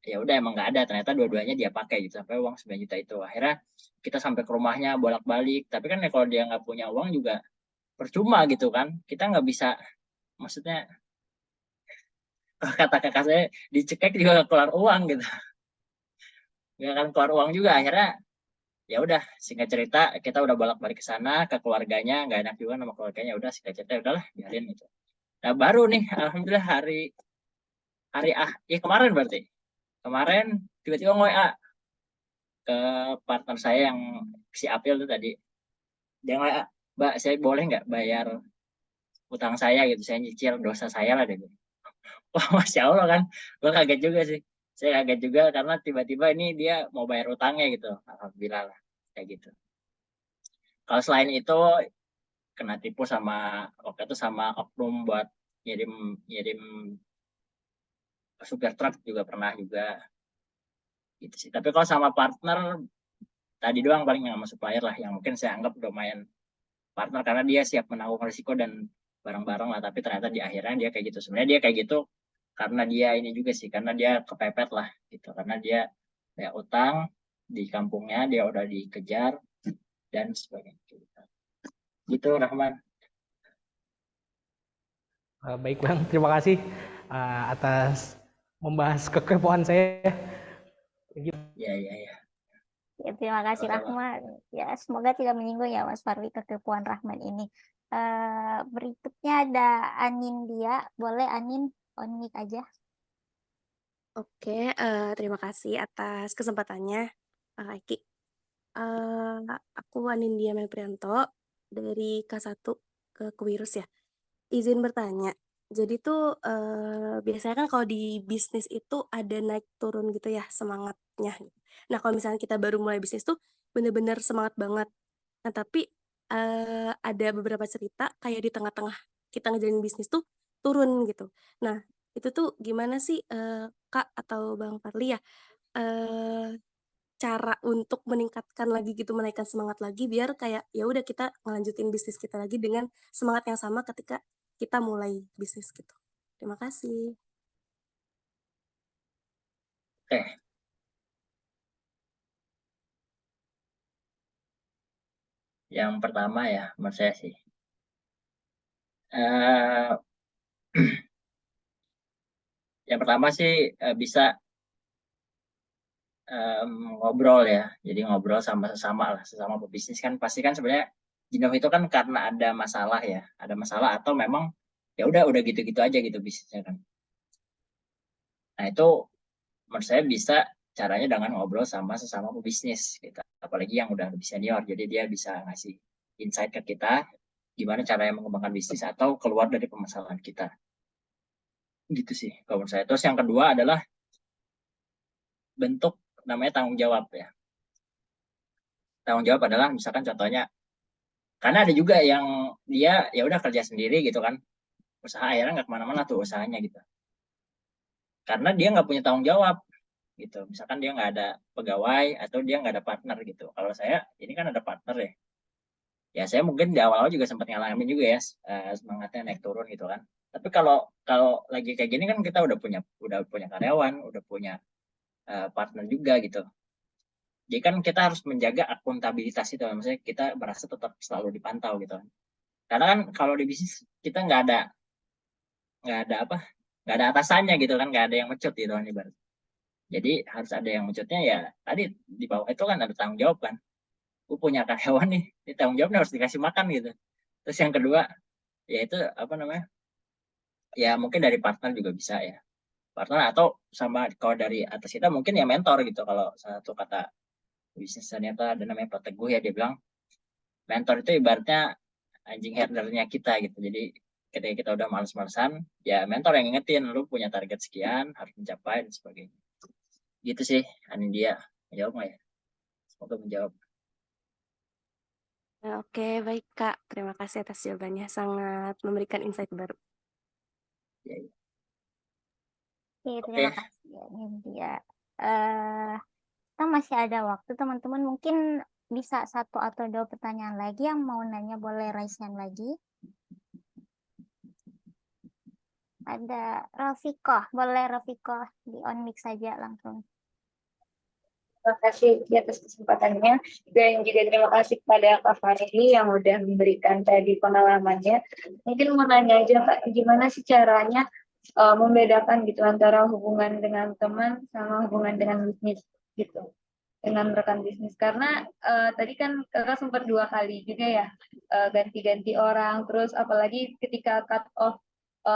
ya udah emang nggak ada, ternyata dua-duanya dia pakai gitu sampai uang 9 juta itu. Akhirnya kita sampai ke rumahnya bolak-balik, tapi kan ya kalau dia nggak punya uang juga percuma gitu kan, kita nggak bisa, maksudnya kata kakak saya, dicekek juga nggak keluar uang gitu, nggak akan keluar uang juga. Akhirnya ya udah, singkat cerita kita udah bolak-balik ke sana, ke keluarganya, nggak enak juga sama keluarganya. Udah, singkat cerita udahlah biarin gitu. Nah baru nih alhamdulillah ya kemarin, berarti kemarin tiba-tiba nge-WA ke partner saya yang si April tuh tadi. Dia nge-WA, Mbak saya boleh nggak bayar utang saya gitu, saya nyicil dosa saya lah deh. Wah Masya Allah kan, gue kaget juga sih. Saya kaget juga karena tiba-tiba ini dia mau bayar utangnya gitu. Alhamdulillah lah kayak gitu. Kalau selain itu kena tipu sama waktu itu sama oknum buat ngirim ngirim supir truk juga pernah juga gitu sih. Tapi kalau sama partner tadi doang paling, yang sama supplier lah, yang mungkin saya anggap lumayan partner karena dia siap menanggung risiko dan bareng-bareng lah. Tapi ternyata di akhirnya dia kayak gitu. Sebenarnya dia kayak gitu karena dia ini juga sih, karena dia kepepet lah gitu, karena dia kayak utang di kampungnya, dia udah dikejar dan sebagainya gitu. Rahman. Baik Bang, terima kasih atas membahas kekepoan saya. Ya ya ya, Ya, terima kasih sama-sama. Rahman. Ya, semoga tidak menyinggung ya Mas Farli kekepoan Rahman ini. Berikutnya ada Anindya. Boleh Anin on mic aja. Oke, terima kasih atas kesempatannya, Eki. Aku Anindya Melprianto dari K1 ke Kuwirus ya. Izin bertanya. Jadi tuh biasanya kan kalau di bisnis itu ada naik turun gitu ya semangatnya. Nah kalau misalnya kita baru mulai bisnis tuh bener-bener semangat banget. Nah tapi ada beberapa cerita kayak di tengah-tengah kita ngejalanin bisnis tuh turun gitu. Nah itu tuh gimana sih Kak atau Bang Farli ya eh, cara untuk meningkatkan lagi gitu, menaikkan semangat lagi biar kayak ya udah kita ngelanjutin bisnis kita lagi dengan semangat yang sama ketika kita mulai bisnis gitu. Terima kasih. Oke, yang pertama ya menurut saya sih, eh yang pertama sih bisa ngobrol ya. Jadi ngobrol sama sesama lah, sesama pebisnis kan pasti kan sebenarnya jenuh itu kan karena ada masalah ya, ada masalah atau memang ya udah gitu-gitu aja gitu bisnisnya kan. Nah itu menurut saya bisa caranya dengan ngobrol sama sesama pebisnis gitu. Apalagi yang udah lebih senior, jadi dia bisa ngasih insight ke kita gimana caranya mengembangkan bisnis atau keluar dari permasalahan kita. Gitu sih kalau menurut saya. Terus yang kedua adalah bentuk namanya tanggung jawab ya. Tanggung jawab adalah misalkan contohnya, karena ada juga yang dia ya udah kerja sendiri gitu kan, usaha akhirnya nggak kemana-mana tuh usahanya gitu, karena dia nggak punya tanggung jawab gitu. Misalkan dia nggak ada pegawai atau dia nggak ada partner gitu. Kalau saya ini kan ada partner ya, ya saya mungkin di awal-awal juga sempat ngalamin juga ya, semangatnya naik turun gitu kan. Tapi kalau kalau lagi kayak gini kan kita udah punya karyawan, udah punya partner juga gitu. Jadi kan kita harus menjaga akuntabilitas itu, maksudnya kita merasa tetap selalu dipantau gitu. Karena kan kalau di bisnis kita nggak ada apa, nggak ada atasannya gitu kan, nggak ada yang mecut gitu kan ibarat. Jadi harus ada yang mencutnya ya, tadi di bawah itu kan ada tanggung jawab kan, gue punya karyawan nih, ini tanggung jawabnya harus dikasih makan gitu. Terus yang kedua, yaitu apa namanya, ya mungkin dari partner juga bisa ya, partner atau sama kalau dari atas kita mungkin ya mentor gitu. Kalau satu kata bisnis ternyata ada namanya Pak Teguh ya, dia bilang mentor itu ibaratnya anjing herdernya kita gitu. Jadi ketika kita udah males-malesan, ya mentor yang ngingetin lu punya target sekian harus mencapai dan sebagainya. Gitu sih, Anindya. Menjawab nggak ya? Semoga menjawab. Oke, baik Kak. Terima kasih atas jawabannya. Sangat memberikan insight baru. Ya, ya. Oke, Oke, terima kasih ya Nindya. Kita masih ada waktu teman-teman, mungkin bisa 1 atau 2 pertanyaan lagi. Yang mau nanya boleh raise hand lagi. Ada Rafikoh, boleh Rafikoh di on mic saja langsung. Terima kasih atas kesempatannya dan juga terima kasih kepada Kak Fahri yang udah memberikan tadi pengalamannya. Mungkin mau nanya aja Kak, gimana sih caranya membedakan gitu antara hubungan dengan teman sama hubungan dengan bisnis gitu, dengan rekan bisnis, karena tadi kan Kakak sempat 2 kali juga ya ganti-ganti orang, terus apalagi ketika cut off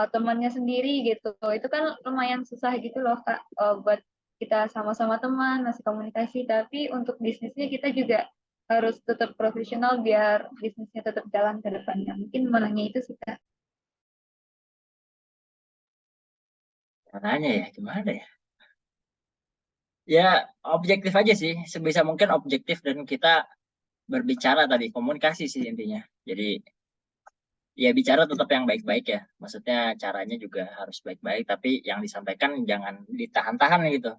temannya sendiri gitu, itu kan lumayan susah gitu loh Kak, buat kita sama-sama teman, masih komunikasi, tapi untuk bisnisnya kita juga harus tetap profesional biar bisnisnya tetap jalan ke depannya. Mungkin mau nanya itu sih Kak. caranya ya gimana ya? Ya objektif aja sih, sebisa mungkin objektif dan kita berbicara tadi, komunikasi sih intinya. Jadi ya bicara tetap yang baik-baik ya. Maksudnya caranya juga harus baik-baik, tapi yang disampaikan jangan ditahan-tahan gitu.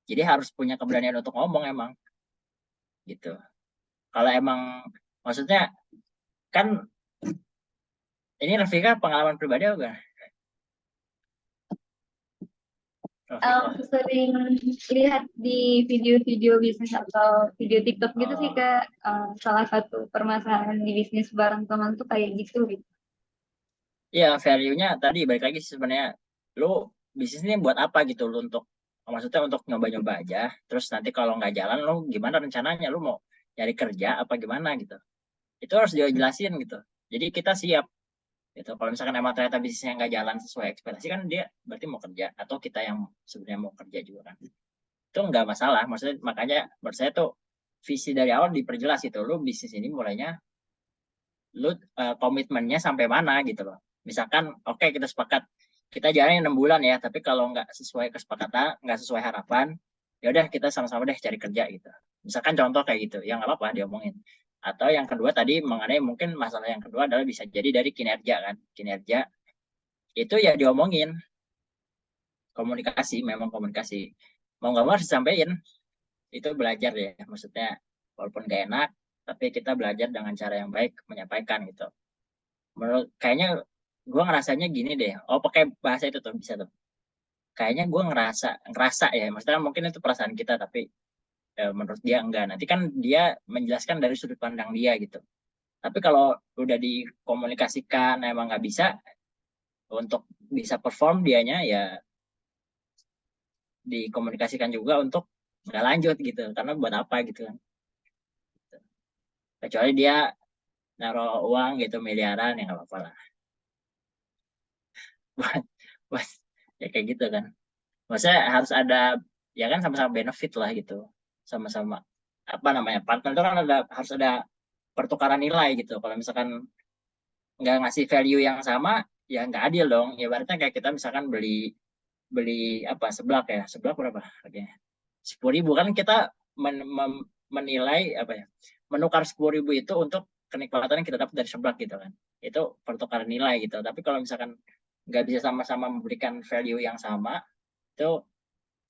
Jadi harus punya keberanian untuk ngomong emang gitu. Kalau emang maksudnya kan ini Rafika pengalaman pribadi apa? Rafika. Sering lihat di video-video bisnis atau video TikTok gitu sih Kak, salah satu permasalahan di bisnis bareng teman tuh kayak gitu. Iya, value-nya tadi balik lagi sebenarnya lu bisnis ini buat apa gitu, lu untuk maksudnya untuk nyoba-nyoba aja. Terus nanti kalau nggak jalan lu gimana rencananya, lu mau cari kerja apa gimana gitu. Itu harus dijelasin gitu. Jadi kita siap gitu. Kalau misalkan emang ternyata bisnisnya nggak jalan sesuai ekspektasi kan dia berarti mau kerja, atau kita yang sebenarnya mau kerja juga kan. Itu nggak masalah. Maksudnya makanya menurut saya tuh visi dari awal diperjelas itu. Lu bisnis ini mulainya lu komitmennya sampai mana gitu loh. Misalkan oke, kita sepakat kita jalan 6 bulan ya, tapi kalau nggak sesuai kesepakatan, nggak sesuai harapan, ya udah kita sama-sama deh cari kerja gitu. Misalkan contoh kayak gitu, ya nggak apa-apa diomongin. Atau yang kedua tadi mengenai mungkin masalah yang kedua adalah bisa jadi dari kinerja kan. Kinerja itu ya diomongin. Komunikasi, memang komunikasi. Mau nggak mau harus disampaikan. Itu belajar ya, maksudnya walaupun gak enak, tapi kita belajar dengan cara yang baik menyampaikan gitu. Menurut kayaknya gue ngerasanya gini deh, pakai bahasa itu tuh bisa tuh, kayaknya gue ngerasa ya, maksudnya mungkin itu perasaan kita, tapi menurut dia enggak, nanti kan dia menjelaskan dari sudut pandang dia gitu. Tapi kalau udah dikomunikasikan emang nggak bisa, untuk bisa perform dianya ya dikomunikasikan juga untuk nggak lanjut gitu, karena buat apa gitu kan. Kecuali dia naruh uang gitu miliaran ya nggak apa-apa lah. buat ya kayak gitu kan, maksudnya harus ada ya kan, sama-sama benefit lah gitu, sama-sama apa namanya, partner itu kan harus ada pertukaran nilai gitu. Kalau misalkan nggak ngasih value yang sama ya nggak adil dong. Ya berarti kayak kita misalkan beli beli apa, seblak ya, seblak berapa harganya, 10.000 kan, kita menilai apa ya, menukar 10.000 itu untuk kenikmatan yang kita dapat dari seblak gitu kan. Itu pertukaran nilai gitu. Tapi kalau misalkan nggak bisa sama-sama memberikan value yang sama, itu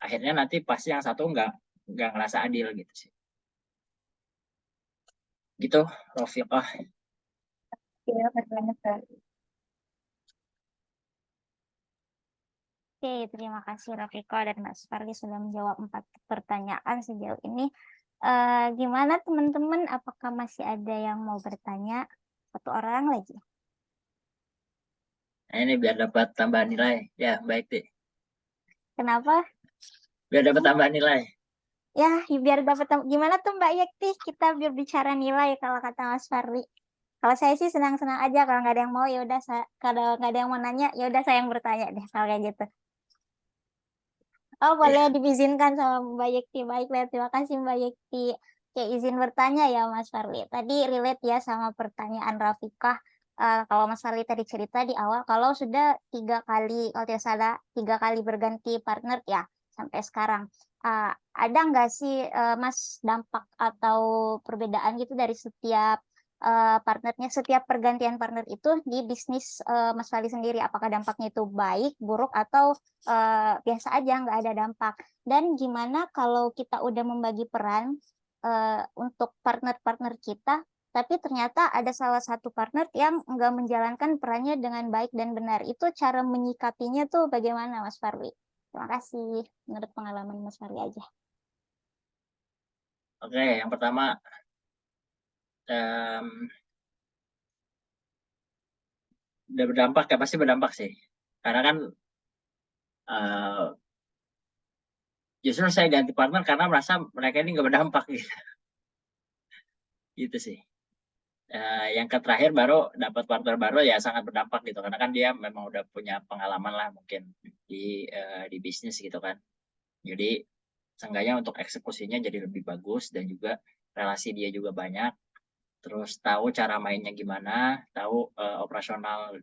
akhirnya nanti pasti yang satu nggak ngerasa adil gitu sih. Gitu, Rofiqah. Terima kasih banyak Kak. Oke, terima kasih Rafiko dan Mas Farli sudah menjawab 4 pertanyaan sejauh ini. Gimana teman-teman? Apakah masih ada yang mau bertanya? 1 orang lagi. Nah, ini biar dapat tambahan nilai. Ya, baik deh. Kenapa? Biar dapat tambahan nilai. Ya, biar dapat gimana tuh Mbak Yekti, kita biar bicara nilai kalau kata Mas Farli. Kalau saya sih senang-senang aja, kalau nggak ada yang mau ya udah, kalau nggak ada yang mau nanya ya udah saya yang bertanya deh kalau kayak gitu. Oh, boleh Iya. diizinkan sama Mbak Yekti. Baiklah, terima kasih Mbak Yekti. Oke, izin bertanya ya Mas Farli. Tadi relate ya sama pertanyaan Rafikah. Kalau Mas Farli tadi cerita di awal, kalau sudah 3 kali, kalau tidak salah 3 kali berganti partner ya sampai sekarang. Ada nggak sih Mas dampak atau perbedaan gitu dari setiap partnernya, setiap pergantian partner itu di bisnis Mas Farli sendiri? Apakah dampaknya itu baik, buruk, atau biasa aja nggak ada dampak? Dan gimana kalau kita udah membagi peran untuk partner-partner kita, tapi ternyata ada salah satu partner yang nggak menjalankan perannya dengan baik dan benar. Itu cara menyikapinya tuh bagaimana, Mas Farli? Terima kasih. Menurut pengalaman Mas Farli aja. Oke, yang pertama udah berdampak ya, pasti berdampak sih. Karena kan justru saya ganti partner karena merasa mereka ini nggak berdampak gitu. Gitu sih. Yang terakhir baru dapat partner baru ya sangat berdampak gitu, karena kan dia memang udah punya pengalaman lah mungkin di bisnis gitu kan. Jadi seenggaknya untuk eksekusinya jadi lebih bagus, dan juga relasi dia juga banyak, terus tahu cara mainnya gimana, tahu operasional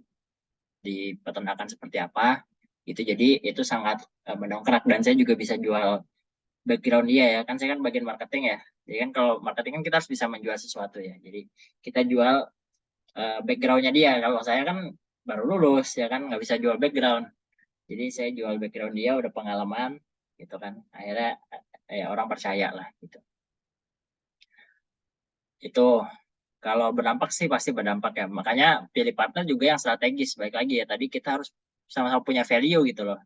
di peternakan seperti apa gitu. Jadi itu sangat mendongkrak, dan saya juga bisa jual background dia ya, kan saya kan bagian marketing ya. Jadi kan kalau marketing kan kita harus bisa menjual sesuatu ya, jadi kita jual backgroundnya dia. Kalau saya kan baru lulus ya kan, nggak bisa jual background, jadi saya jual background dia, udah pengalaman gitu kan, akhirnya ya orang percaya lah gitu. Itu kalau berdampak sih pasti berdampak ya, makanya pilih partner juga yang strategis. Baik lagi ya, tadi kita harus sama-sama punya value gitu loh,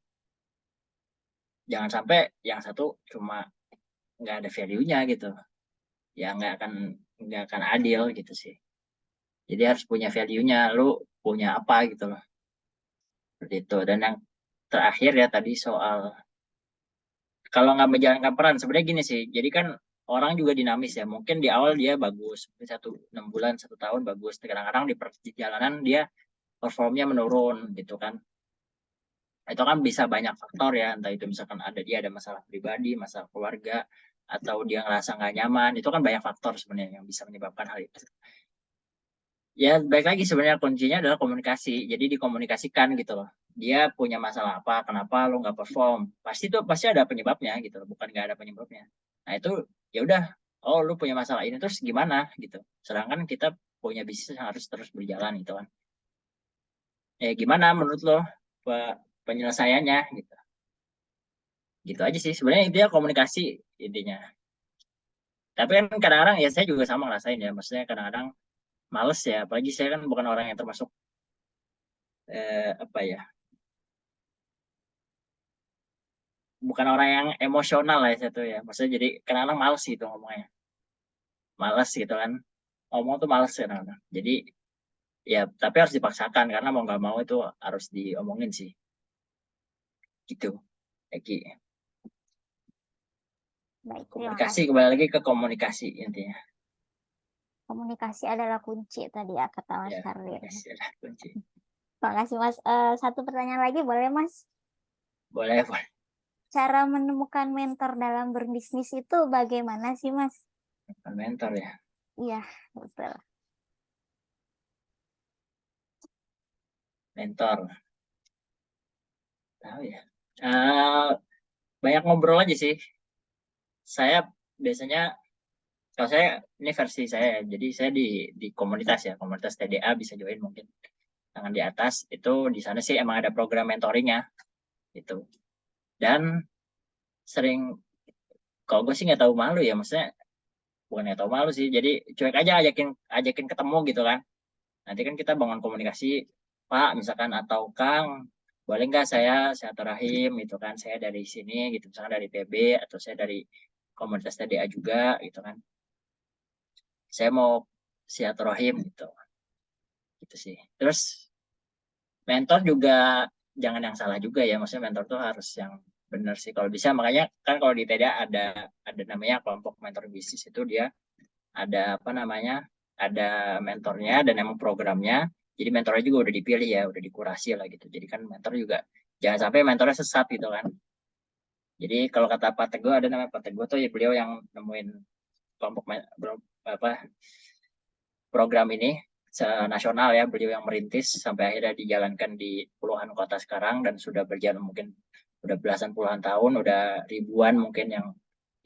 jangan sampai yang satu cuma nggak ada value-nya gitu ya, nggak akan adil gitu sih. Jadi harus punya value-nya, lu punya apa gitu loh, seperti itu. Dan yang terakhir ya tadi soal kalau nggak menjalankan peran, sebenarnya gini sih, jadi kan orang juga dinamis ya, mungkin di awal dia bagus, 6 bulan 1 tahun bagus, kadang-kadang di perjalanan dia performnya menurun gitu kan. Itu kan bisa banyak faktor ya, entah itu misalkan dia ada masalah pribadi, masalah keluarga, atau dia ngerasa nggak nyaman. Itu kan banyak faktor sebenarnya yang bisa menyebabkan hal itu. Ya baik lagi, sebenarnya kuncinya adalah komunikasi, jadi dikomunikasikan gitu loh. Dia punya masalah apa, kenapa lo nggak perform, pasti ada penyebabnya gitu loh, bukan nggak ada penyebabnya. Nah itu ya udah, oh lu punya masalah ini, terus gimana gitu. Sedangkan kita punya bisnis yang harus terus berjalan gitu kan. Gimana menurut lo penyelesaiannya gitu. Gitu aja sih sebenarnya, intinya komunikasi intinya. Tapi kan kadang-kadang ya saya juga sama ngerasain ya, maksudnya kadang-kadang males ya, apalagi saya kan bukan orang yang termasuk apa ya, bukan orang yang emosional lah ya tuh ya, maksudnya jadi kadang-kadang males gitu ngomongnya, males gitu kan, ngomong tuh males kadang-kadang. Jadi ya tapi harus dipaksakan, karena mau nggak mau itu harus diomongin sih gitu. Eki, Baik, terima komunikasi, kasih. kembali lagi ke komunikasi intinya Komunikasi adalah kunci tadi ya kata Mas ya. Farli. Komunikasi adalah kunci. Terima kasih Mas. Satu pertanyaan lagi boleh Mas? Boleh. Cara menemukan mentor dalam berbisnis itu bagaimana sih Mas? Mentor ya, Iya, betul. mentor tahu ya, banyak ngobrol aja sih. Saya biasanya, kalau saya ini versi saya ya, jadi saya di komunitas ya, komunitas TDA, bisa join mungkin, tangan di atas itu. Di sana sih emang ada program mentoringnya gitu. Dan sering, kalau gue sih nggak tahu malu ya, maksudnya bukan nggak tahu malu sih, jadi cuek aja, ajakin ketemu gitu kan. Nanti kan kita bangun komunikasi, Pak misalkan, atau Kang, boleh nggak saya silaturahim gitu kan, saya dari sini gitu, misalkan dari PB, atau saya dari komunitas TDA juga gitu kan, saya mau silaturahim gitu sih. Terus mentor juga jangan yang salah juga ya, maksudnya mentor tuh harus yang bener sih kalau bisa. Makanya kan kalau di TDA ada namanya kelompok mentor bisnis, itu dia ada apa namanya, ada mentornya dan emang programnya. Jadi mentornya juga udah dipilih ya, udah dikurasi lah gitu. Jadi kan mentor juga jangan sampai mentornya sesat gitu kan. Jadi kalau kata Pak Teguh, ada namanya Pak Teguh tuh ya, beliau yang nemuin kelompok apa program ini nasional ya, beliau yang merintis sampai akhirnya dijalankan di puluhan kota sekarang dan sudah berjalan mungkin udah belasan puluhan tahun, udah ribuan mungkin yang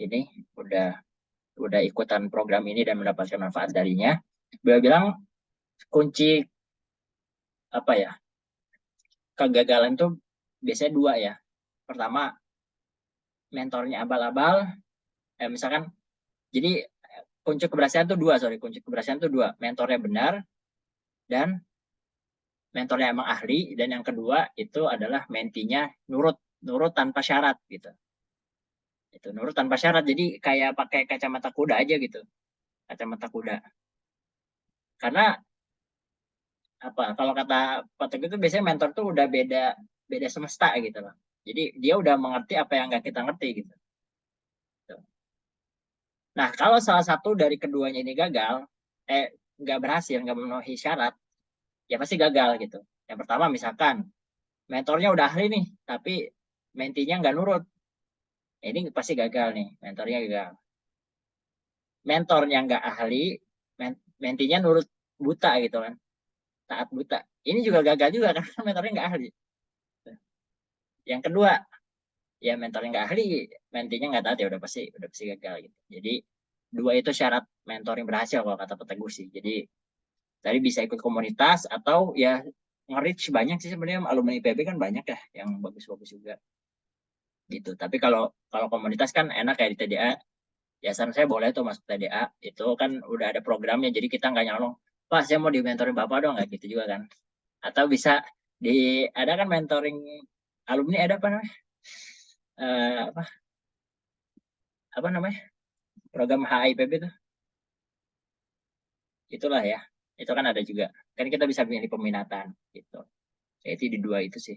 ini udah ikutan program ini dan mendapatkan manfaat darinya. Beliau bilang kunci apa ya, kegagalan tuh biasanya dua ya. Pertama, mentornya abal-abal, misalkan, jadi kunci keberhasilan tuh dua, kunci keberhasilan tuh dua, mentornya benar dan mentornya emang ahli, dan yang kedua itu adalah mentinya nurut tanpa syarat gitu. Itu nurut tanpa syarat, jadi kayak pakai kacamata kuda aja gitu, kacamata kuda. Karena apa, kalau kata Pak Teguh itu biasanya mentor tuh udah beda semesta gitu loh. Jadi dia udah mengerti apa yang nggak kita ngerti gitu. Nah, kalau salah satu dari keduanya ini gagal, nggak berhasil, nggak memenuhi syarat, ya pasti gagal gitu. Yang pertama misalkan mentornya udah ahli nih, tapi mentinya nggak nurut, ini pasti gagal nih, mentornya gagal. Mentornya nggak ahli, mentinya nurut buta gitu kan, taat buta, ini juga gagal juga karena mentornya nggak ahli. Yang kedua, ya mentornya nggak ahli, mentinya nggak taat, ya udah pasti gagal gitu. Jadi dua itu syarat mentor yang berhasil kalau kata Pak Teguh sih. Jadi tadi bisa ikut komunitas atau ya nge-reach banyak sih sebenarnya, alumni IPB kan banyak ya yang bagus-bagus juga gitu. Tapi kalau komunitas kan enak kayak di TDA, ya saran saya boleh tuh masuk TDA, itu kan udah ada programnya, jadi kita nggak nyolong, Pak saya mau di mentoring Bapak dong, nggak gitu juga kan. Atau bisa ada kan mentoring alumni, ada apa namanya, apa namanya, program HIPB tuh, itulah ya, itu kan ada juga, kan kita bisa pilih peminatan gitu. Jadi di dua itu sih.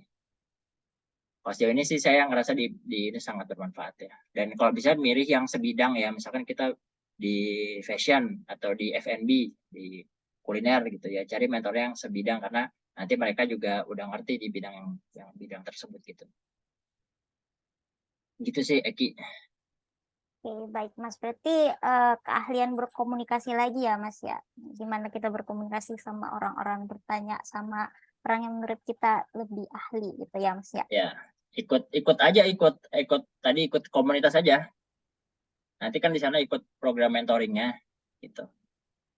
Kalau sejauh ini sih saya ngerasa di ini sangat bermanfaat ya. Dan kalau bisa milih yang sebidang ya, misalkan kita di fashion atau di F&B, di kuliner gitu ya, cari mentor yang sebidang karena nanti mereka juga udah ngerti di bidang yang bidang tersebut gitu. Gitu sih Eki. Oke, baik Mas. Berarti keahlian berkomunikasi lagi ya Mas ya. Gimana kita berkomunikasi sama orang-orang, bertanya sama orang yang menurut kita lebih ahli gitu ya Mas ya. Ya, ikut aja, ikut komunitas aja. Nanti kan di sana ikut program mentoringnya gitu.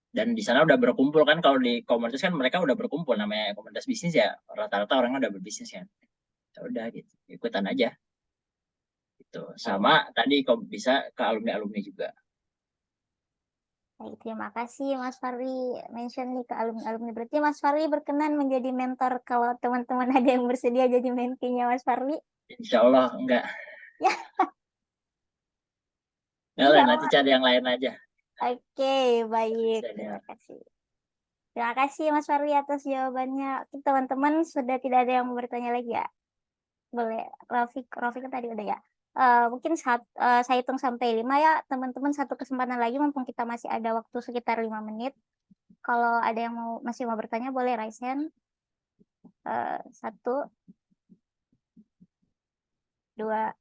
Dan di sana udah berkumpul kan, kalau di komunitas kan mereka udah berkumpul, namanya komunitas bisnis ya, rata-rata orangnya udah berbisnis kan. Ya udah gitu, ikutan aja. Gitu. Sama tadi kok bisa ke alumni-alumni juga. Baik, terima kasih Mas Fahri mention nih ke alumni-alumni. Berarti Mas Fahri berkenan menjadi mentor kalau teman-teman ada yang bersedia jadi mentinya Mas Fahri. Insya Allah enggak. Ya. Enggak lah, Insya nanti cari yang lain aja. Oke, baik. Bisa Terima deh. kasih. Terima kasih Mas Fahri atas jawabannya. Teman-teman sudah tidak ada yang mau bertanya lagi ya? Boleh, Rafiq tadi udah ya. Mungkin saya hitung sampai 5 ya, teman-teman, satu kesempatan lagi mumpung kita masih ada waktu sekitar 5 menit. Kalau ada yang masih mau bertanya boleh raise hand. 1, 2,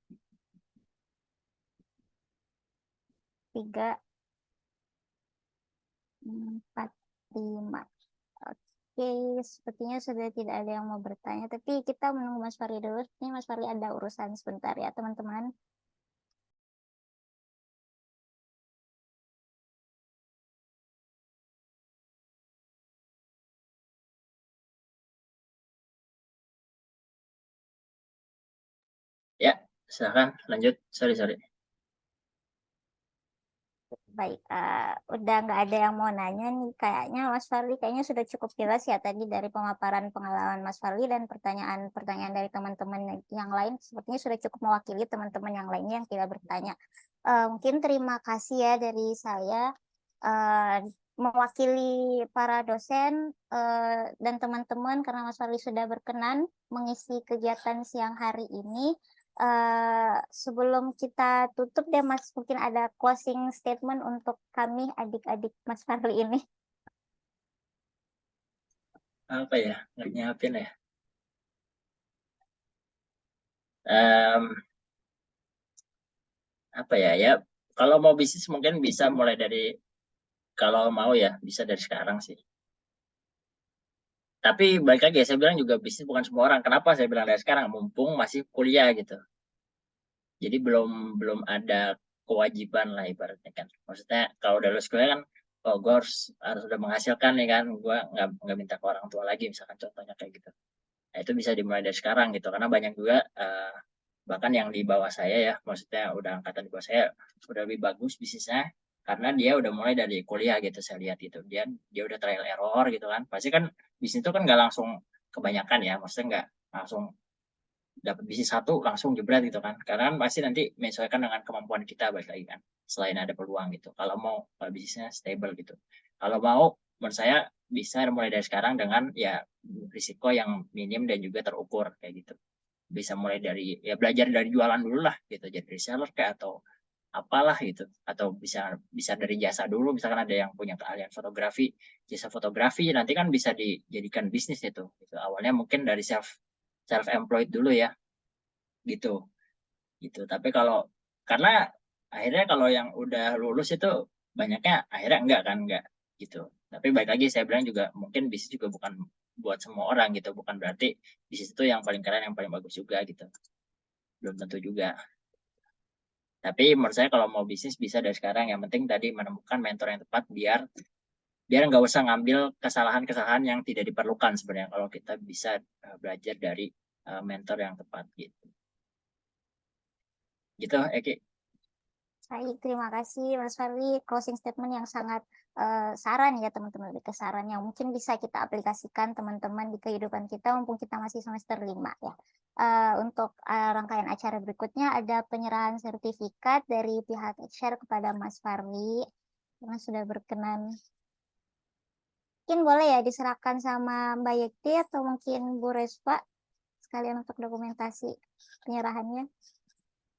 3, 4, 5. Oke, sepertinya sudah tidak ada yang mau bertanya, tapi kita menunggu Mas Fahri dulu. Ini Mas Fahri ada urusan sebentar ya, teman-teman. Ya, silakan lanjut. Sorry. Baik, udah nggak ada yang mau nanya nih. Kayaknya Mas Fahri kayaknya sudah cukup jelas ya tadi dari pemaparan pengalaman Mas Fahri dan pertanyaan-pertanyaan dari teman-teman yang lain. Sepertinya sudah cukup mewakili teman-teman yang lainnya yang tidak bertanya. Mungkin terima kasih ya dari saya mewakili para dosen dan teman-teman karena Mas Fahri sudah berkenan mengisi kegiatan siang hari ini. sebelum kita tutup deh Mas, mungkin ada closing statement untuk kami adik-adik Mas Fadli ini. Apa ya, nggak nyiapin ya. Em, apa ya, ya kalau mau bisnis mungkin bisa mulai dari, kalau mau ya bisa dari sekarang sih. Tapi balik lagi ya, saya bilang juga bisnis bukan semua orang. Kenapa saya bilang dari sekarang? Mumpung masih kuliah gitu. Jadi belum ada kewajiban lah ibaratnya kan. Maksudnya kalau udah lulus kuliah kan, oh gue harus udah menghasilkan nih kan, gue nggak minta ke orang tua lagi misalkan, contohnya kayak gitu. Nah, itu bisa dimulai dari sekarang gitu, karena banyak juga bahkan yang di bawah saya ya, maksudnya udah angkatan di bawah saya udah lebih bagus bisnisnya karena dia udah mulai dari kuliah gitu. Saya lihat gitu, dia udah trial error gitu kan. Pasti kan bisnis itu kan nggak langsung kebanyakan ya, maksudnya nggak langsung dapat bisnis satu langsung jebret gitu kan, karena kan pasti nanti menyesuaikan dengan kemampuan kita balik lagi kan, selain ada peluang gitu kalau mau bisnisnya stable gitu. Kalau mau, menurut saya bisa mulai dari sekarang dengan ya risiko yang minim dan juga terukur kayak gitu. Bisa mulai dari ya belajar dari jualan dulu lah gitu, jadi reseller kayak atau apalah gitu, atau bisa dari jasa dulu, misalkan ada yang punya keahlian fotografi, jasa fotografi nanti kan bisa dijadikan bisnis itu gitu. Awalnya mungkin dari self employed dulu ya gitu gitu. Tapi kalau karena akhirnya kalau yang udah lulus itu banyaknya akhirnya enggak gitu. Tapi baik lagi saya bilang juga mungkin bisnis juga bukan buat semua orang gitu, bukan berarti bisnis itu yang paling keren yang paling bagus juga gitu, belum tentu juga. Tapi menurut saya kalau mau bisnis bisa dari sekarang, yang penting tadi menemukan mentor yang tepat biar nggak usah ngambil kesalahan-kesalahan yang tidak diperlukan sebenarnya kalau kita bisa belajar dari mentor yang tepat gitu. Gitu, Eki. Baik, terima kasih Mas Fadli. Closing statement yang sangat saran ya teman-teman, lebih ke saran yang mungkin bisa kita aplikasikan teman-teman di kehidupan kita mumpung kita masih semester 5 ya. Untuk rangkaian acara berikutnya ada penyerahan sertifikat dari pihak Share kepada Mas Fadli karena sudah berkenan. Mungkin boleh ya diserahkan sama Mbak Yekti atau mungkin Bu Respa sekalian untuk dokumentasi penyerahannya.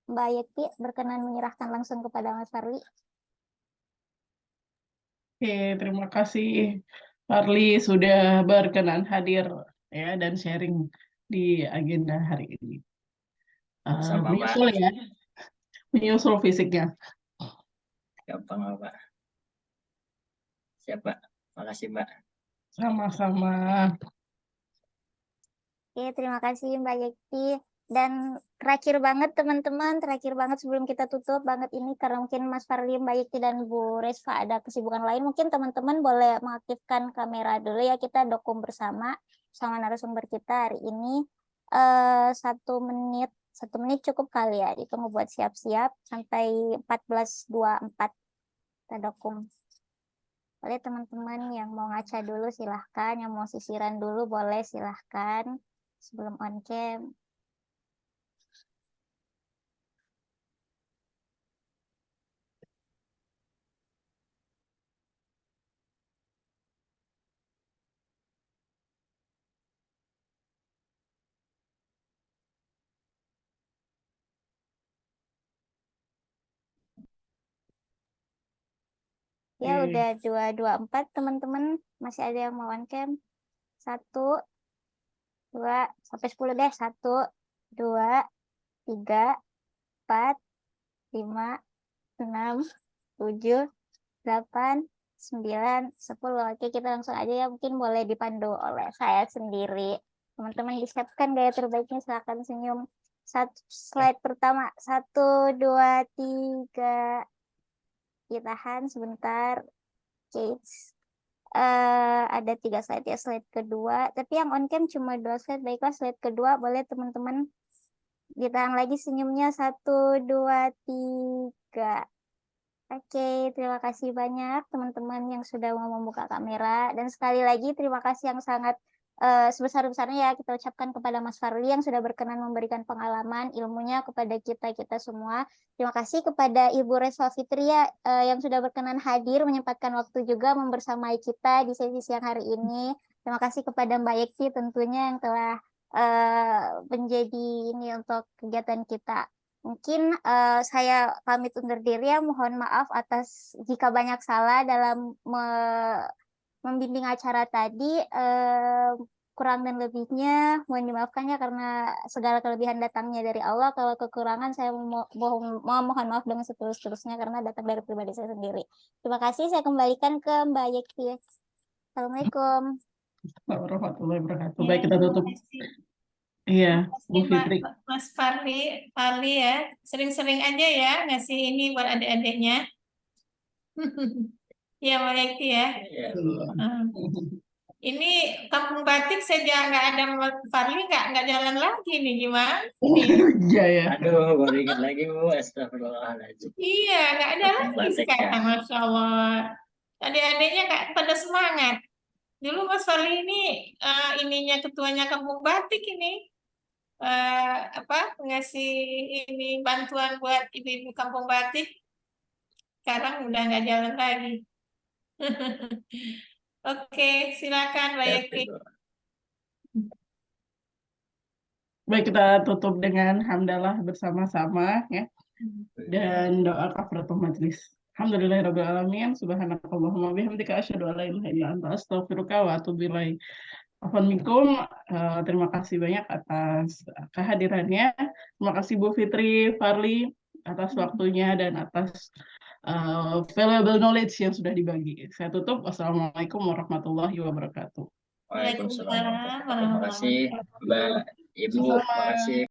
Mbak Yekti berkenan menyerahkan langsung kepada Mas Fadli. Oke, terima kasih Farli sudah berkenan hadir ya dan sharing di agenda hari ini. Sama Mbak. Menyusul ya, menyusul fisiknya. Gampang Mbak. Siap Mbak. Makasih Mbak. Sama-sama. Oke, terima kasih Mbak Yekti. Dan terakhir banget teman-teman, terakhir banget sebelum kita tutup banget ini karena mungkin Mas Farli, Mbak Yekti dan Bu Resva ada kesibukan lain, mungkin teman-teman boleh mengaktifkan kamera dulu ya, kita dokum bersama narasumber kita hari ini. 1 menit cukup kali ya, ditunggu buat siap-siap sampai 14.24 kita dokum. Boleh teman-teman yang mau ngaca dulu silahkan, yang mau sisiran dulu boleh silahkan sebelum on cam. Ya udah 2.24 teman-teman, masih ada yang mau on cam. 1, 2, sampai 10 deh. 1, 2, 3, 4, 5, 6, 7, 8, 9, 10. Oke, kita langsung aja ya, mungkin boleh dipandu oleh saya sendiri. Teman-teman disiapkan gaya terbaiknya, silakan senyum. Slide pertama, 1, 2, 3. Ditahan sebentar. Oke. Ada 3 slide ya. Slide kedua, tapi yang on cam cuma 2 slide. Baiklah, slide kedua boleh teman-teman ditahan lagi senyumnya. 1, 2, 3. Oke, terima kasih banyak teman-teman yang sudah mau membuka kamera. Dan sekali lagi terima kasih yang sangat sebesar-besarnya ya kita ucapkan kepada Mas Farli yang sudah berkenan memberikan pengalaman ilmunya kepada kita semua. Terima kasih kepada Ibu Reswa Fitria yang sudah berkenan hadir menyempatkan waktu juga membersamai kita di sesi siang hari ini. Terima kasih kepada Mbak Yekti tentunya yang telah menjadi ini untuk kegiatan kita. Mungkin saya pamit undur diri ya. Mohon maaf atas jika banyak salah dalam membimbing acara tadi. Kurang dan lebihnya mohon dimaafkan ya, karena segala kelebihan datangnya dari Allah. Kalau kekurangan saya mohon maaf dengan setulus-tulusnya karena datang dari pribadi saya sendiri. Terima kasih, saya kembalikan ke Mbak Yekti. Assalamualaikum. Warahmatullahi wabarakatuh. Ya, Baik, kita terima tutup. kasih. Iya, Terima Bu kasih, Fitri. Mas Farli ya. Sering-sering aja ya ngasih ini buat adik-adiknya. Ya, Mbak Yekti ya. Ya, Bu. Ini Kampung Batik sejak nggak ada Mas Farli nggak jalan lagi nih, gimana nih? Iya ya. Aduh, baru ingat lagi Bu, astagfirullahaladzim. Iya, nggak ada Kampung lagi Batik ya. sekarang, Masya Allah. Adik-adiknya nggak pada semangat. Dulu Mas Farli ini ininya ketuanya Kampung Batik ini. Ngasih ini bantuan buat ibu-ibu Kampung Batik. Sekarang udah nggak jalan lagi. Oke, silakan Mbak Ya, Yekti. Bu. Baik, kita tutup dengan hamdalah bersama-sama ya. Dan doa kafaratul majelis. Alhamdulillahirabbil alamin. Subhanakallahumma bihamdika asyhadu an la ilaha illa anta astaghfiruka wa atubu ilaik. Afwan minkum, terima kasih banyak atas kehadirannya. Terima kasih Bu Fitri, Farli atas waktunya dan atas valuable knowledge yang sudah dibagi. Saya tutup. Wassalamualaikum warahmatullahi wabarakatuh. Waalaikumsalam warahmatullahi wabarakatuh. Terima Waalaikumsalam kasih Mbak, Ibu, Sama. terima kasih.